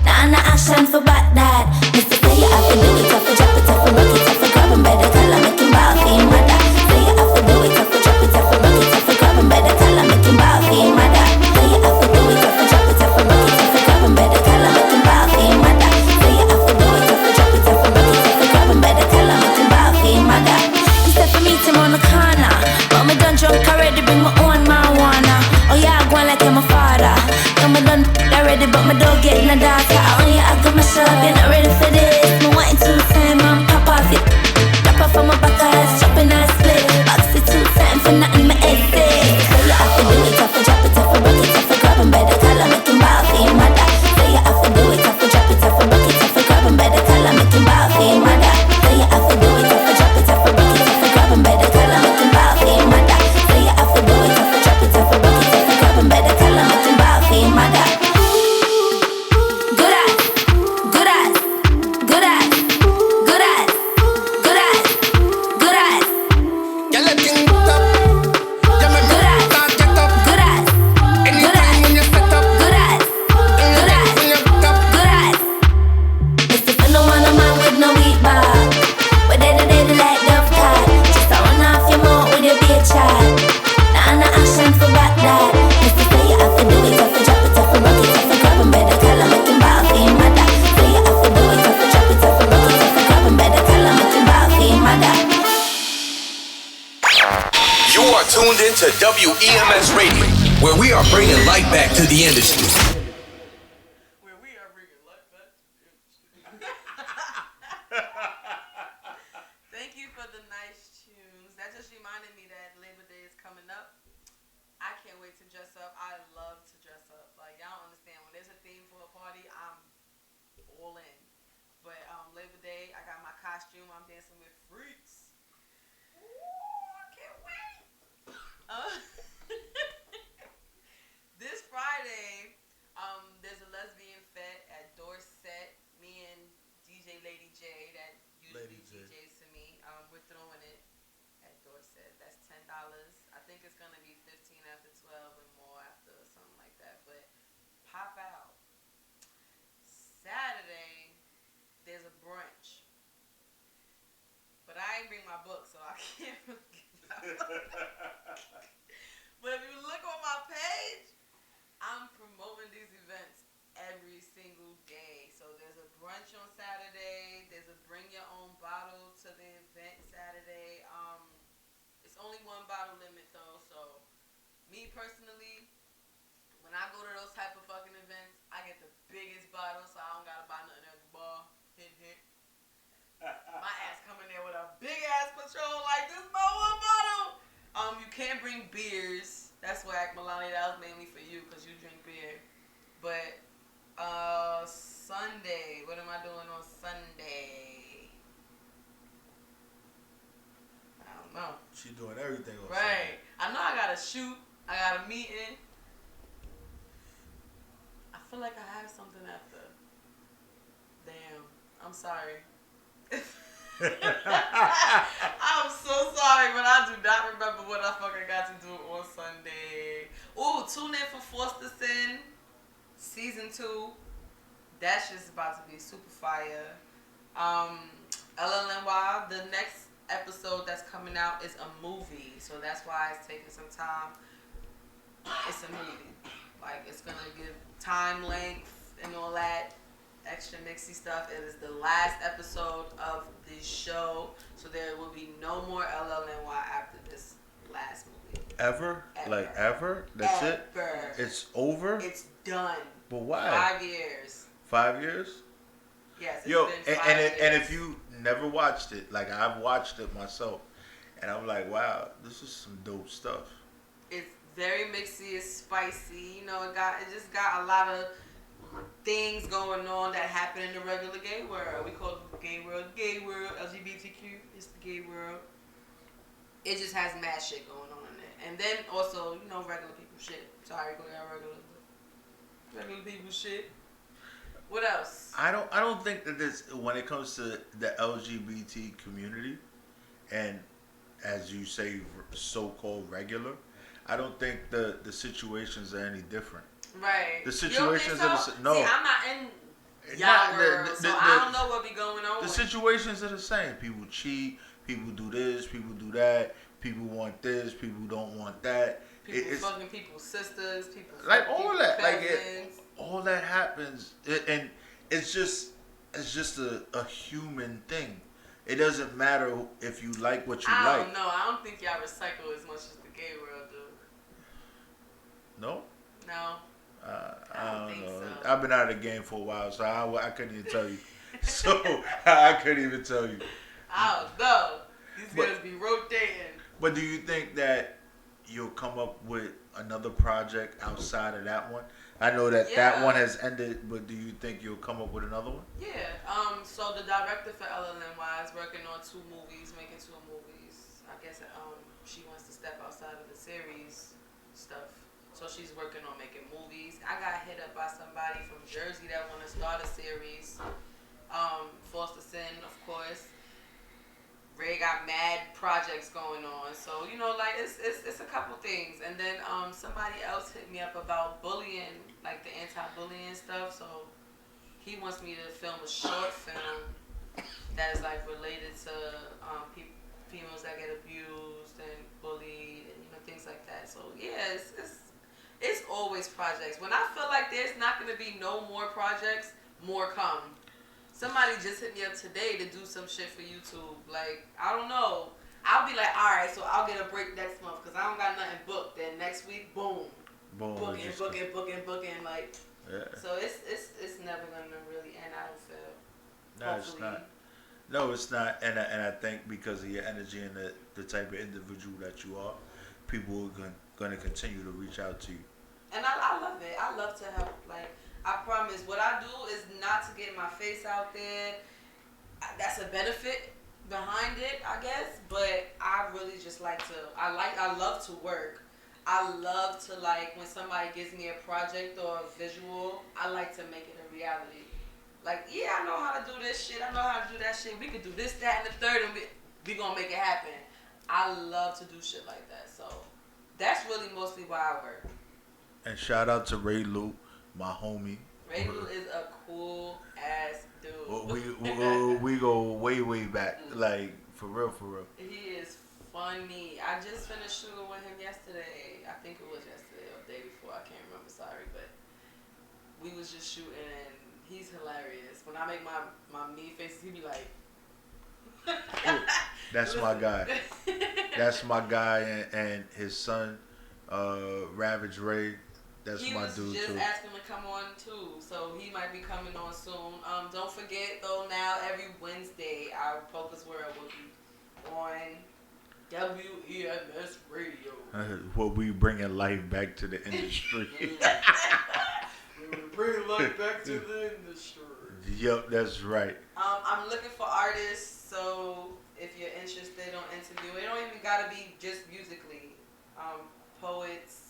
E: Nah, no action for back that. Mr. Say you have to do it, have to drop it, have to rock it, have to grab him by the collar, make him bow for him mother. Say you have to do it, have to drop it, have to rock it, have to grab him by the collar, make him bow for him mother. Say you have to do it, have to drop it, have to rock it, have to grab him by the collar, make him bow for him mother. Say you have to do it, have to drop it, have to rock it, have to grab him by the collar, make him bow for him mother. He said for meet him on the corner, but me done drunk already, bring my own marijuana. Oh yeah, I go on like I'm a father. Yeah, me done already, but me don't get no data. Oh yeah, I got my shop, you're not ready for this. Me wanting to time and pop off it. Drop off on my back ass, chopping ass split. Box it 2 times for nothing my essay. So you have to do it, have to drop it, have to rock it, have to grab him by the collar, make him bow for him mother. So you have to do it, have to drop it, have to rock it, have to grab him by the collar, make him bow for him mother. So you have to do it, have to drop it, have to rock it, have to grab him by the collar, make him bow for him mother. So you have to do it, have to drop it, have to rock it, have to grab him by the collar, make him bow for him mother. Good ass, good ass, good ass, good ass, good ass, good ass.
D: You're looking up. Yeah, me
E: Good ass.
D: start get up.
E: Good ass,
D: Anytime when you set up.
E: good ass, good ass,
D: When you pick up.
E: good ass. Mr. I don't want a man with no weak back. But they like Dove Cat. Just a run off your mouth with your beer chat. Nah, no action for back that. Mr. Say you have to do it, have to drop it, have to rock it, have to grab him by the collar, make him bow for him mother. Say you have to do it, have to drop it, have to rock it, have to grab him by the collar, make him bow for him mother.
F: You are tuned into WEMS Radio, where we are bringing light back to the industry.
A: Where we are bringing life back to the industry. Thank you for the nice tunes. That just reminded me that Labor Day is coming up. I can't wait to dress up. I love to dress up. Like, y'all don't understand. When there's a theme for a party, I'm all in. But Labor Day, I got my costume. I'm dancing with freaks. Ooh, I can't wait. This Friday, there's a lesbian fete at Dorset. Me and DJ Lady J, that usually
B: Lady J.
A: DJs to me, we're throwing it at Dorset. That's $10. I think it's gonna be 15 after 12 and more after something like that. But pop out. Saturday, there's a brunch. But I ain't bring my book, so I can't really give out. But if you look on my page, I'm promoting these events every single day. So there's a brunch on Saturday, there's a Me personally, when I go to those type of fucking events, I get the biggest bottle, so I don't gotta buy nothing at the bar. Hint, hint. My ass coming there with a big ass Patron like this, my one bottle. You can't bring beers. That's whack, Melania. That was mainly for you because you drink beer. But Sunday, what am I doing on Sunday? I don't know.
B: She doing everything on
A: Right. I know I gotta shoot. I got a meeting. I feel like I have something after. Damn. I'm sorry. I'm so sorry, but I do not remember what I fucking got to do on Sunday. Ooh, tune in for Forced to Sin Season 2. That shit's about to be super fire. LLNY, the next episode that's coming out is a movie, so that's why it's taking some time. It's a movie. Like, it's gonna give time length and all that extra mixy stuff. It is the last episode of the show, so there will be no more LLNY after this last movie.
B: Ever? Like ever? That's
A: Ever.
B: it? It's over?
A: It's done.
B: But why?
A: 5 years.
B: 5 years?
A: Yes, it's
B: Yo,
A: been 5 years.
B: and if you never watched it, like I've watched it myself, and I'm like, wow, this is some dope stuff.
A: It's very mixy, it's spicy. You know, it just got a lot of things going on that happen in the regular gay world. We call it gay world, LGBTQ. It's the gay world. It just has mad shit going on in it, and then also, you know, regular people shit. Sorry, go down regular people shit. What else?
B: I don't think that this, when it comes to the LGBT community, and as you say, so-called regular, I don't think the situations are any different.
A: Right.
B: The situations are the
A: no. See, I'm not in y'all world, so I don't know what be going on.
B: The situations are the same. People cheat. People do this. People do that. People want this. People don't want that.
A: People fucking people's sisters. People
B: like all that.
A: Cousins.
B: All that happens, and it's just a human thing. It doesn't matter if you like what you like.
A: I don't know. I don't think y'all recycle as much as the gay world do.
B: No.
A: No.
B: I don't know.
A: So.
B: I've been out of the game for a while, so I couldn't even tell you. So I couldn't even tell you.
A: I don't know. These guys be rotating.
B: But do you think that you'll come up with another project outside of that one? I know that that one has ended, but do you think you'll come up with another one?
A: Yeah. So the director for LLNY is working on 2 movies, making 2 movies. I guess she wants to step outside of the series stuff. So she's working on making movies. I got hit up by somebody from Jersey that want to start a series. Forced to Sin, of course. Ray got mad projects going on. So, you know, like, it's a couple things. And then somebody else hit me up about bullying, like the anti-bullying stuff. So he wants me to film a short film that is, like, related to females that get abused and bullied and, you know, things like that. So, yeah, it's always projects. When I feel like there's not going to be no more projects, more come. Somebody just hit me up today to do some shit for YouTube. Like, I don't know. I'll be like, all right, so I'll get a break next month because I don't got nothing booked. Then next week, boom. Booking. Like, yeah. So it's never going to really end, I don't feel.
B: No,
A: Hopefully.
B: It's not. No, it's not. And I think because of your energy and the type of individual that you are, people are going to continue to reach out to you.
A: And I love it. I love to help. Like, I promise, what I do is not to get my face out there. That's a benefit behind it, I guess. But I really just like to. I love to work. I love to, like, when somebody gives me a project or a visual, I like to make it a reality. Like, yeah, I know how to do this shit. I know how to do that shit. We could do this, that, and the third, and we gonna make it happen. I love to do shit like that. So that's really mostly why I work.
B: And shout out to Ray Lou, my homie.
A: Ray Lou is a cool ass dude.
B: We go way back, like for real.
A: He is funny. I just finished shooting with him yesterday. I think it was yesterday or the day before. I can't remember. Sorry, but we was just shooting and he's hilarious. When I make my mean faces, he be like.
B: That's my guy. That's my guy and his son. Ravage Ray. That's
A: He
B: my
A: was
B: dude
A: just
B: too.
A: asking to come on too, so he might be coming on soon. Don't forget though, now every Wednesday our Poca's World will be on WEMS Radio.
B: What we bringing life back to the industry.
A: We will bring life back to the industry.
B: Yep, that's right.
A: I'm looking for artists, so if you're interested on interview, it don't even gotta be just musically. Poets,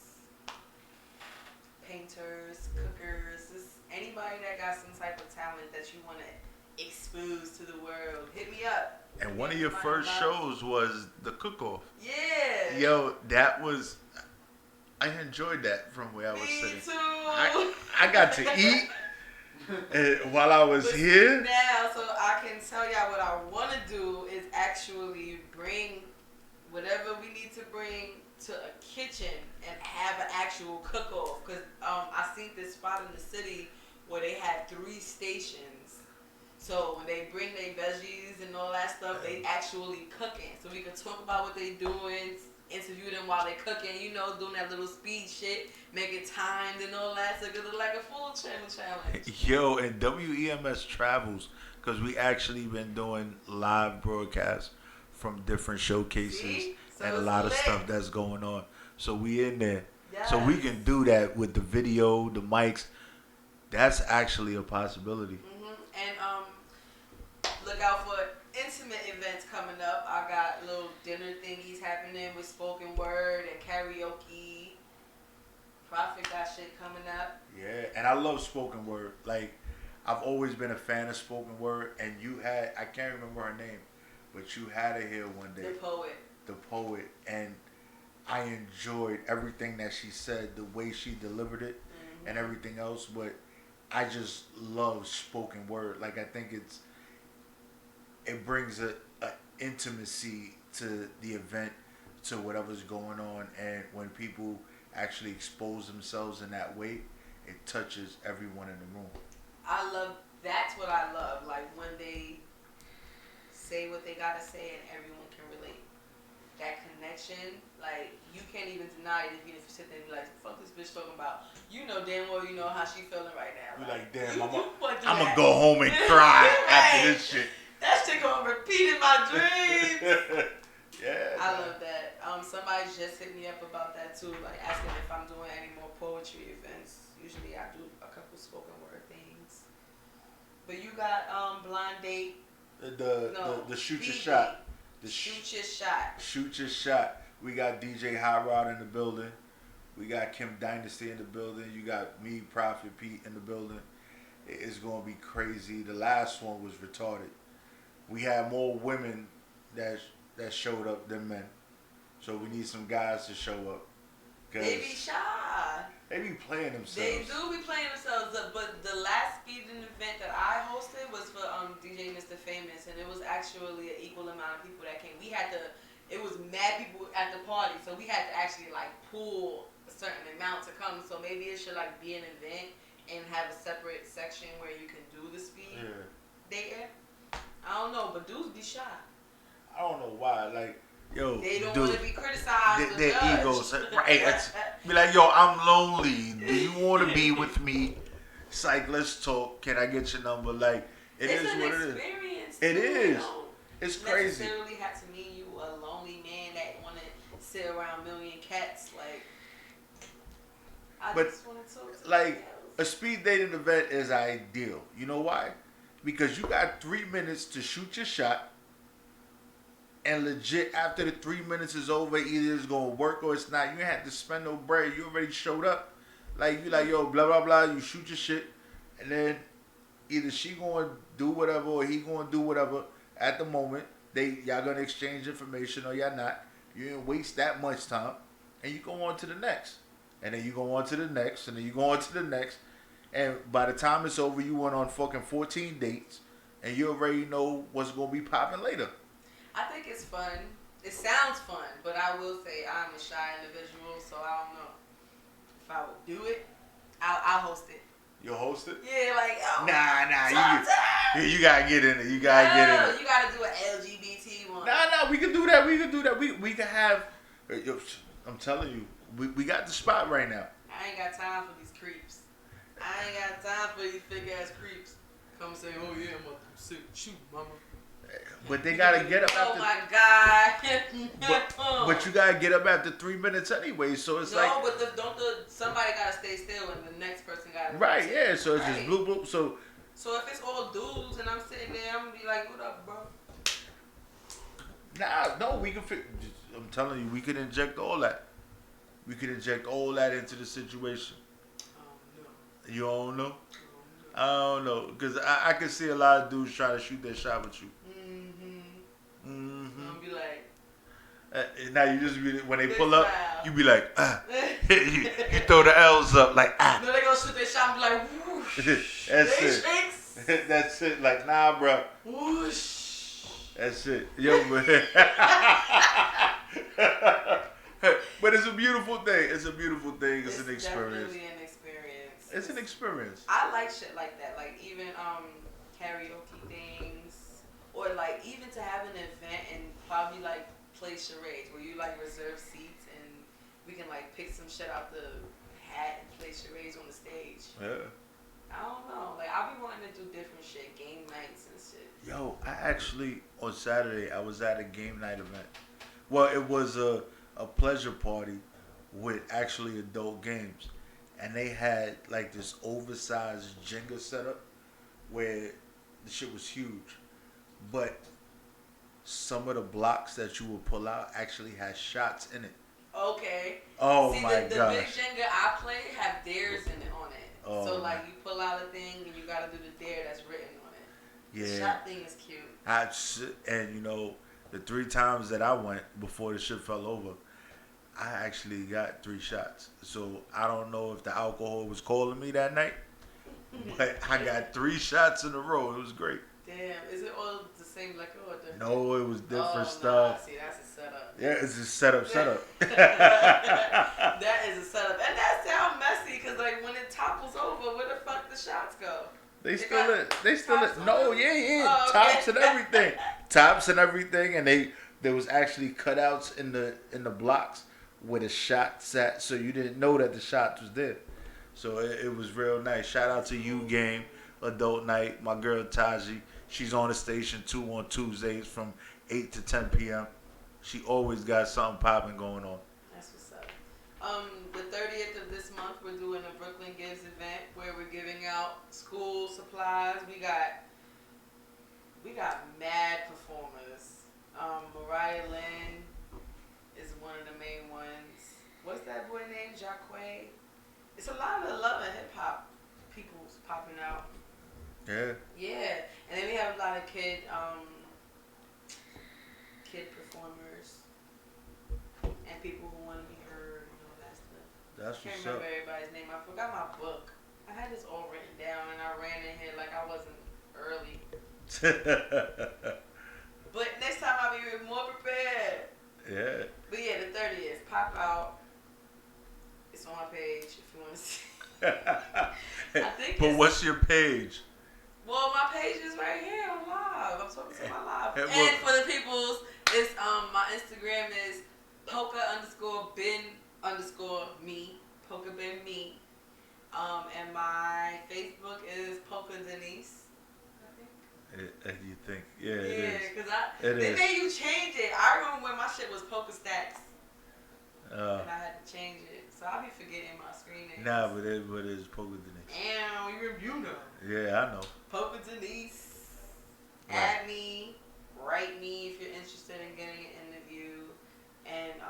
A: painters, cookers, just anybody that got some type of talent that you want to expose to the world, hit me up.
B: And one of your first shows was the cook-off.
A: Yeah.
B: Yo, that was, I enjoyed that from where I was
A: Me
B: sitting.
A: too.
B: I got to eat while I was here.
A: Now, so I can tell y'all what I want to do is actually bring whatever we need to bring to a kitchen and have an actual cook-off. Because I seen this spot in the city where they had 3 stations. So when they bring their veggies and all that stuff, they actually cooking. So we can talk about what they doing, interview them while they cooking, you know, doing that little speed shit, make it timed and all that. So it look like a full channel challenge.
B: Yo, and WEMS travels because we actually been doing live broadcasts from different showcases.
A: See? So
B: and a
A: it's
B: lot of
A: lit.
B: stuff that's going on. So we in there.
A: Yes.
B: So we can do that with the video, the mics. That's actually a possibility.
A: And look out for intimate events coming up. I got little dinner thingies happening with spoken word and karaoke. Prophet got shit coming up.
B: Yeah, and I love spoken word. Like, I've always been a fan of spoken word, and you had, I can't remember her name, but you had her here one day. The poet, and I enjoyed everything that she said, the way she delivered it, and everything else. But I just love spoken word. Like, I think it brings a intimacy to the event, to whatever's going on, and when people actually expose themselves in that way, it touches everyone in the room.
A: That's what I love. Like when they say what they gotta say and everyone can relate. That connection, like you can't even deny it even if you sit there and be like, fuck this bitch talking about. You know damn well you know how she feeling right now.
B: You're like, damn,
A: I'm
B: gonna go home and cry after this shit.
A: That shit gonna repeat in my dreams.
B: Yeah.
A: I love that. Somebody just hit me up about that too, like asking if I'm doing any more poetry events. Usually I do a couple spoken word things. But you got blind date.
B: The shoot your
A: BD.
B: shot.
A: Shoot your shot.
B: Shoot your shot. We got DJ Hot Rod in the building. We got Kim Dynasty in the building. You got me, Prophet Pete in the building. It's gonna be crazy. The last one was retarded. We had more women that showed up than men. So we need some guys to show up.
A: They be shy.
B: They be playing themselves.
A: They do be playing themselves. But the last speeding event that I hosted was for DJ Mr. Famous, and it was actually an equal amount of people that came. It was mad people at the party, so we had to actually like pull a certain amount to come. So maybe it should like be an event and have a separate section where you can do the speed dating. I don't know, but dudes be shy.
B: I don't know why. Like, yo,
A: they don't
B: dude,
A: want to be criticized.
B: Their egos, right? Be like, yo, I'm lonely. Do you want to be with me? It's like, let's talk. Can I get your number? Like, it's what it is. It is. It's crazy.
A: Necessarily have to mean you a lonely man that want to sit around a million cats. Like, I just want to talk to
B: like a speed dating event is ideal. You know why? Because you got 3 minutes to shoot your shot. And legit, after the 3 minutes is over, either it's gonna work or it's not. You ain't have to spend no bread. You already showed up. Like you like, yo, blah blah blah. You shoot your shit, and then either she gonna do whatever or he gonna do whatever. At the moment, y'all gonna exchange information or y'all not. You didn't waste that much time, and you go on to the next, and then you go on to the next, and then you go on to the next, and by the time it's over, you went on fucking 14 dates, and you already know what's gonna be popping later.
A: I think it's fun. It sounds fun, but I will say I'm a shy individual, so I don't know if I would do it. I'll host it.
B: You'll host it?
A: Yeah, like
B: Nah. You gotta get in it. You gotta get in it.
A: You gotta do an LGBT one.
B: Nah. We can do that. We can have. I'm telling you, we got the spot right now.
A: I ain't got time for these creeps. I ain't got time for these fake ass creeps. Come say, oh yeah, I'm gonna shoot, mama.
B: But they gotta get up
A: Oh
B: after.
A: my god.
B: But you gotta get up after 3 minutes anyway, so it's like.
A: No, but somebody gotta stay still and the next person gotta.
B: Right, yeah. So it's
A: right.
B: just bloop bloop. So
A: if it's all dudes and I'm sitting there, I'm gonna be like, what up, bro?
B: nah, no, we can. I'm telling you, we can inject all that. We can inject all that into the situation.
A: No.
B: You don't know? I don't know, because I can see a lot of dudes trying to shoot their shot with you.
A: I'm gonna be like.
B: Now you just be, when they
A: This
B: pull up,
A: round.
B: you be like, you throw the L's up like,
A: No, they gonna shoot their shot and be like, whoosh.
B: That's
A: they
B: it.
A: shakes.
B: That's it. Like, nah, bro.
A: Whoosh.
B: That's it. Yo, man. But it's a beautiful thing. It's a beautiful thing. It's an experience.
A: Definitely an experience.
B: It's an experience.
A: I like shit like that. Like even karaoke things, or like even to have an event and probably like play charades where you like reserve seats and we can like pick some shit out the hat and play charades on the stage.
B: Yeah.
A: I don't know. Like I be wanting to do different shit, game nights and shit.
B: Yo, I actually on Saturday I was at a game night event. Well, it was a pleasure party with actually adult games, and they had like this oversized Jenga setup where the shit was huge, but some of the blocks that you would pull out actually had shots in it.
A: Okay.
B: Oh
A: See,
B: my
A: the
B: gosh.
A: big Jenga I play have dares in it on it.
B: Oh,
A: so like
B: man.
A: you pull out a thing and you gotta do the dare that's written on it.
B: Yeah.
A: The shot thing is cute.
B: And you know, the 3 times that I went before the shit fell over, I actually got 3 shots. So I don't know if the alcohol was calling me that night, but I got 3 shots in a row. It was great.
A: Damn, is it all the same liquor or different?
B: No, it was different
A: Nah,
B: stuff.
A: see, that's a setup.
B: Yeah, it's a setup.
A: That is a setup. And that sounds messy because like when it topples over, where the fuck the shots go?
B: They
A: It
B: still
A: got
B: it. They still
A: tops
B: it.
A: on
B: No,
A: them?
B: yeah.
A: Oh, okay.
B: Tops and everything. Tops and everything, and there was actually cutouts in the blocks where the shot sat, so you didn't know that the shot was there. So it was real nice. Shout out to you, Game Adult Night. My girl Taji, she's on the station too on Tuesdays from 8 to 10 p.m. She always got something popping going on.
A: That's what's up. The 30th of this month, we're doing a Brooklyn Gives event where we're giving out school supplies. We got mad performers. Mariah Lynn is one of the main ones. What's that boy named? Jacquay. It's a lot of love and hip hop people's popping out.
B: Yeah.
A: Yeah, and then we have a lot of kid performers and people who want to be heard and all that stuff.
B: That's
A: I can't
B: what's
A: remember
B: up.
A: everybody's name. I forgot my book. I had this all written down and I ran in here like I wasn't early. But next time I'll be more prepared.
B: Yeah.
A: But yeah, the 30th, pop out. It's on my page if you want to see. I think
B: But
A: it's,
B: what's your page?
A: well, my page is right here on live. I'm talking to my live.
B: Well-
A: And for the peoples, it's my Instagram is Poca_Ben_me. Poca Ben me. And my Facebook is Poca Denise.
B: You think? Yeah, it
A: Yeah,
B: is.
A: because
B: It
A: they
B: is.
A: made you change it. I remember when my shit was Poca Stacks.
B: Uh,
A: And I had to change it. So I'll be forgetting my screen name.
B: nah, but it's Poca Denise.
A: And you know.
B: Yeah, I know.
A: Poca Denise.
B: Right.
A: Add me. Write me if you're interested in getting an interview. And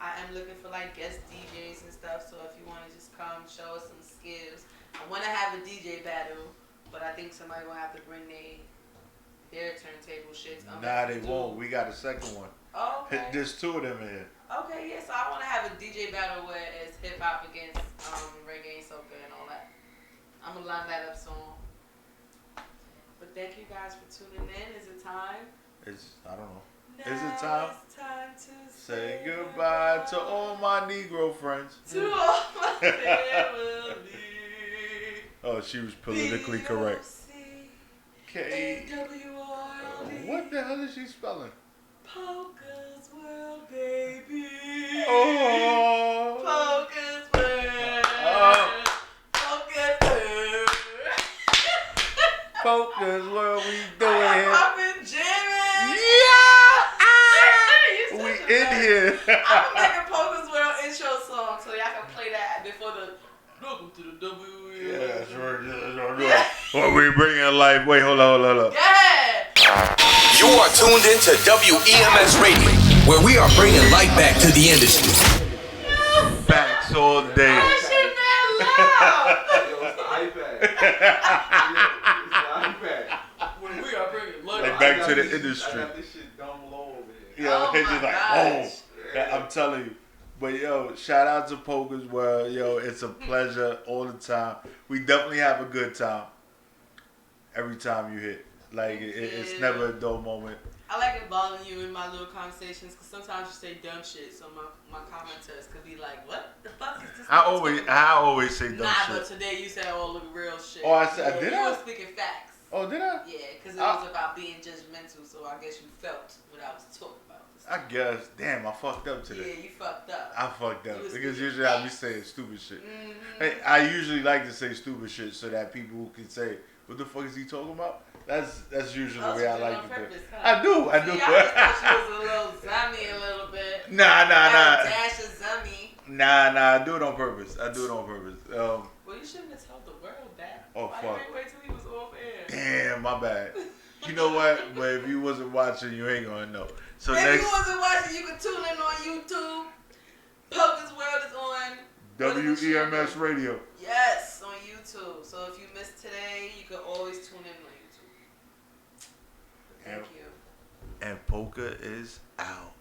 A: I am looking for like guest DJs and stuff. So if you want to just come show us some skills. I want to have a DJ battle. But I think somebody will have to bring their turntable shits.
B: Nah, they won't. We got a second one.
A: Oh, okay.
B: There's 2 of them in here.
A: Okay, yeah, so I want to have a DJ battle where it's hip hop against reggae and soca and all that. I'm going to line that up soon. But thank you guys for tuning in. Is it time?
B: I don't know.
A: Now
B: Is it time?
A: It's time to
B: Say goodbye to all my Negro friends.
A: To all my family.
B: Oh, she was politically correct. K.
A: A-W-R-L-D.
B: What the hell is she spelling?
A: Poca's World, baby.
B: Oh,
A: I'm gonna make a Poca's World intro song so y'all can play that before the welcome to the WE.
B: Yeah, that's right. What we bringing life? Wait, hold on.
A: Yeah.
F: You are tuned into WEMS Radio, where we are bringing light back to the industry.
B: Facts all day.
A: That shit that loud.
G: Yo, it's the iPad. It's the iPad.
A: When we are bringing light
B: Like back to the industry.
G: I got this shit dumb low over here.
B: Yo,
A: Oh
B: it's
A: my
B: just like,
A: gosh.
B: oh, I'm telling you. But yo, shout out to Poca's World. Yo, it's a pleasure all the time. We definitely have a good time every time you hit. Like it's never a dull moment.
A: I like involving you in my little conversations because sometimes you say dumb shit, so my commenters could be like, "What the fuck is this?"
B: I always say dumb
A: nah,
B: shit.
A: but today you said all the real shit.
B: Oh, I said,
A: yeah,
B: did
A: you
B: I?
A: were speaking facts.
B: Oh, did I?
A: Yeah, because it was about being judgmental, so I guess you felt what I was talking about.
B: I guess. Damn, I fucked up today.
A: Yeah, you fucked up.
B: I fucked up
A: You was
B: because
A: speaking
B: usually I be
A: facts.
B: saying stupid shit.
A: Mm-hmm.
B: Hey, I usually like to say stupid shit so that people can say, "What the fuck is he talking about?" That's usually the way I like to do it. I do.
A: See, I just thought she was a little zummy a little bit.
B: Nah.
A: Dash of zummy.
B: Nah. I do it on purpose.
A: Well, you shouldn't have told the world that.
B: Oh,
A: Why
B: fuck.
A: didn't you wait till he was off air?
B: Damn, my bad. You know what? But if you wasn't watching, you ain't gonna know. So
A: If
B: next
A: you wasn't watching, you can tune in on YouTube. Poca's World is on
B: WEMS Radio.
A: Yes, on YouTube. So if you missed today, you can always tune in on YouTube. Thank you.
B: And Poca is out.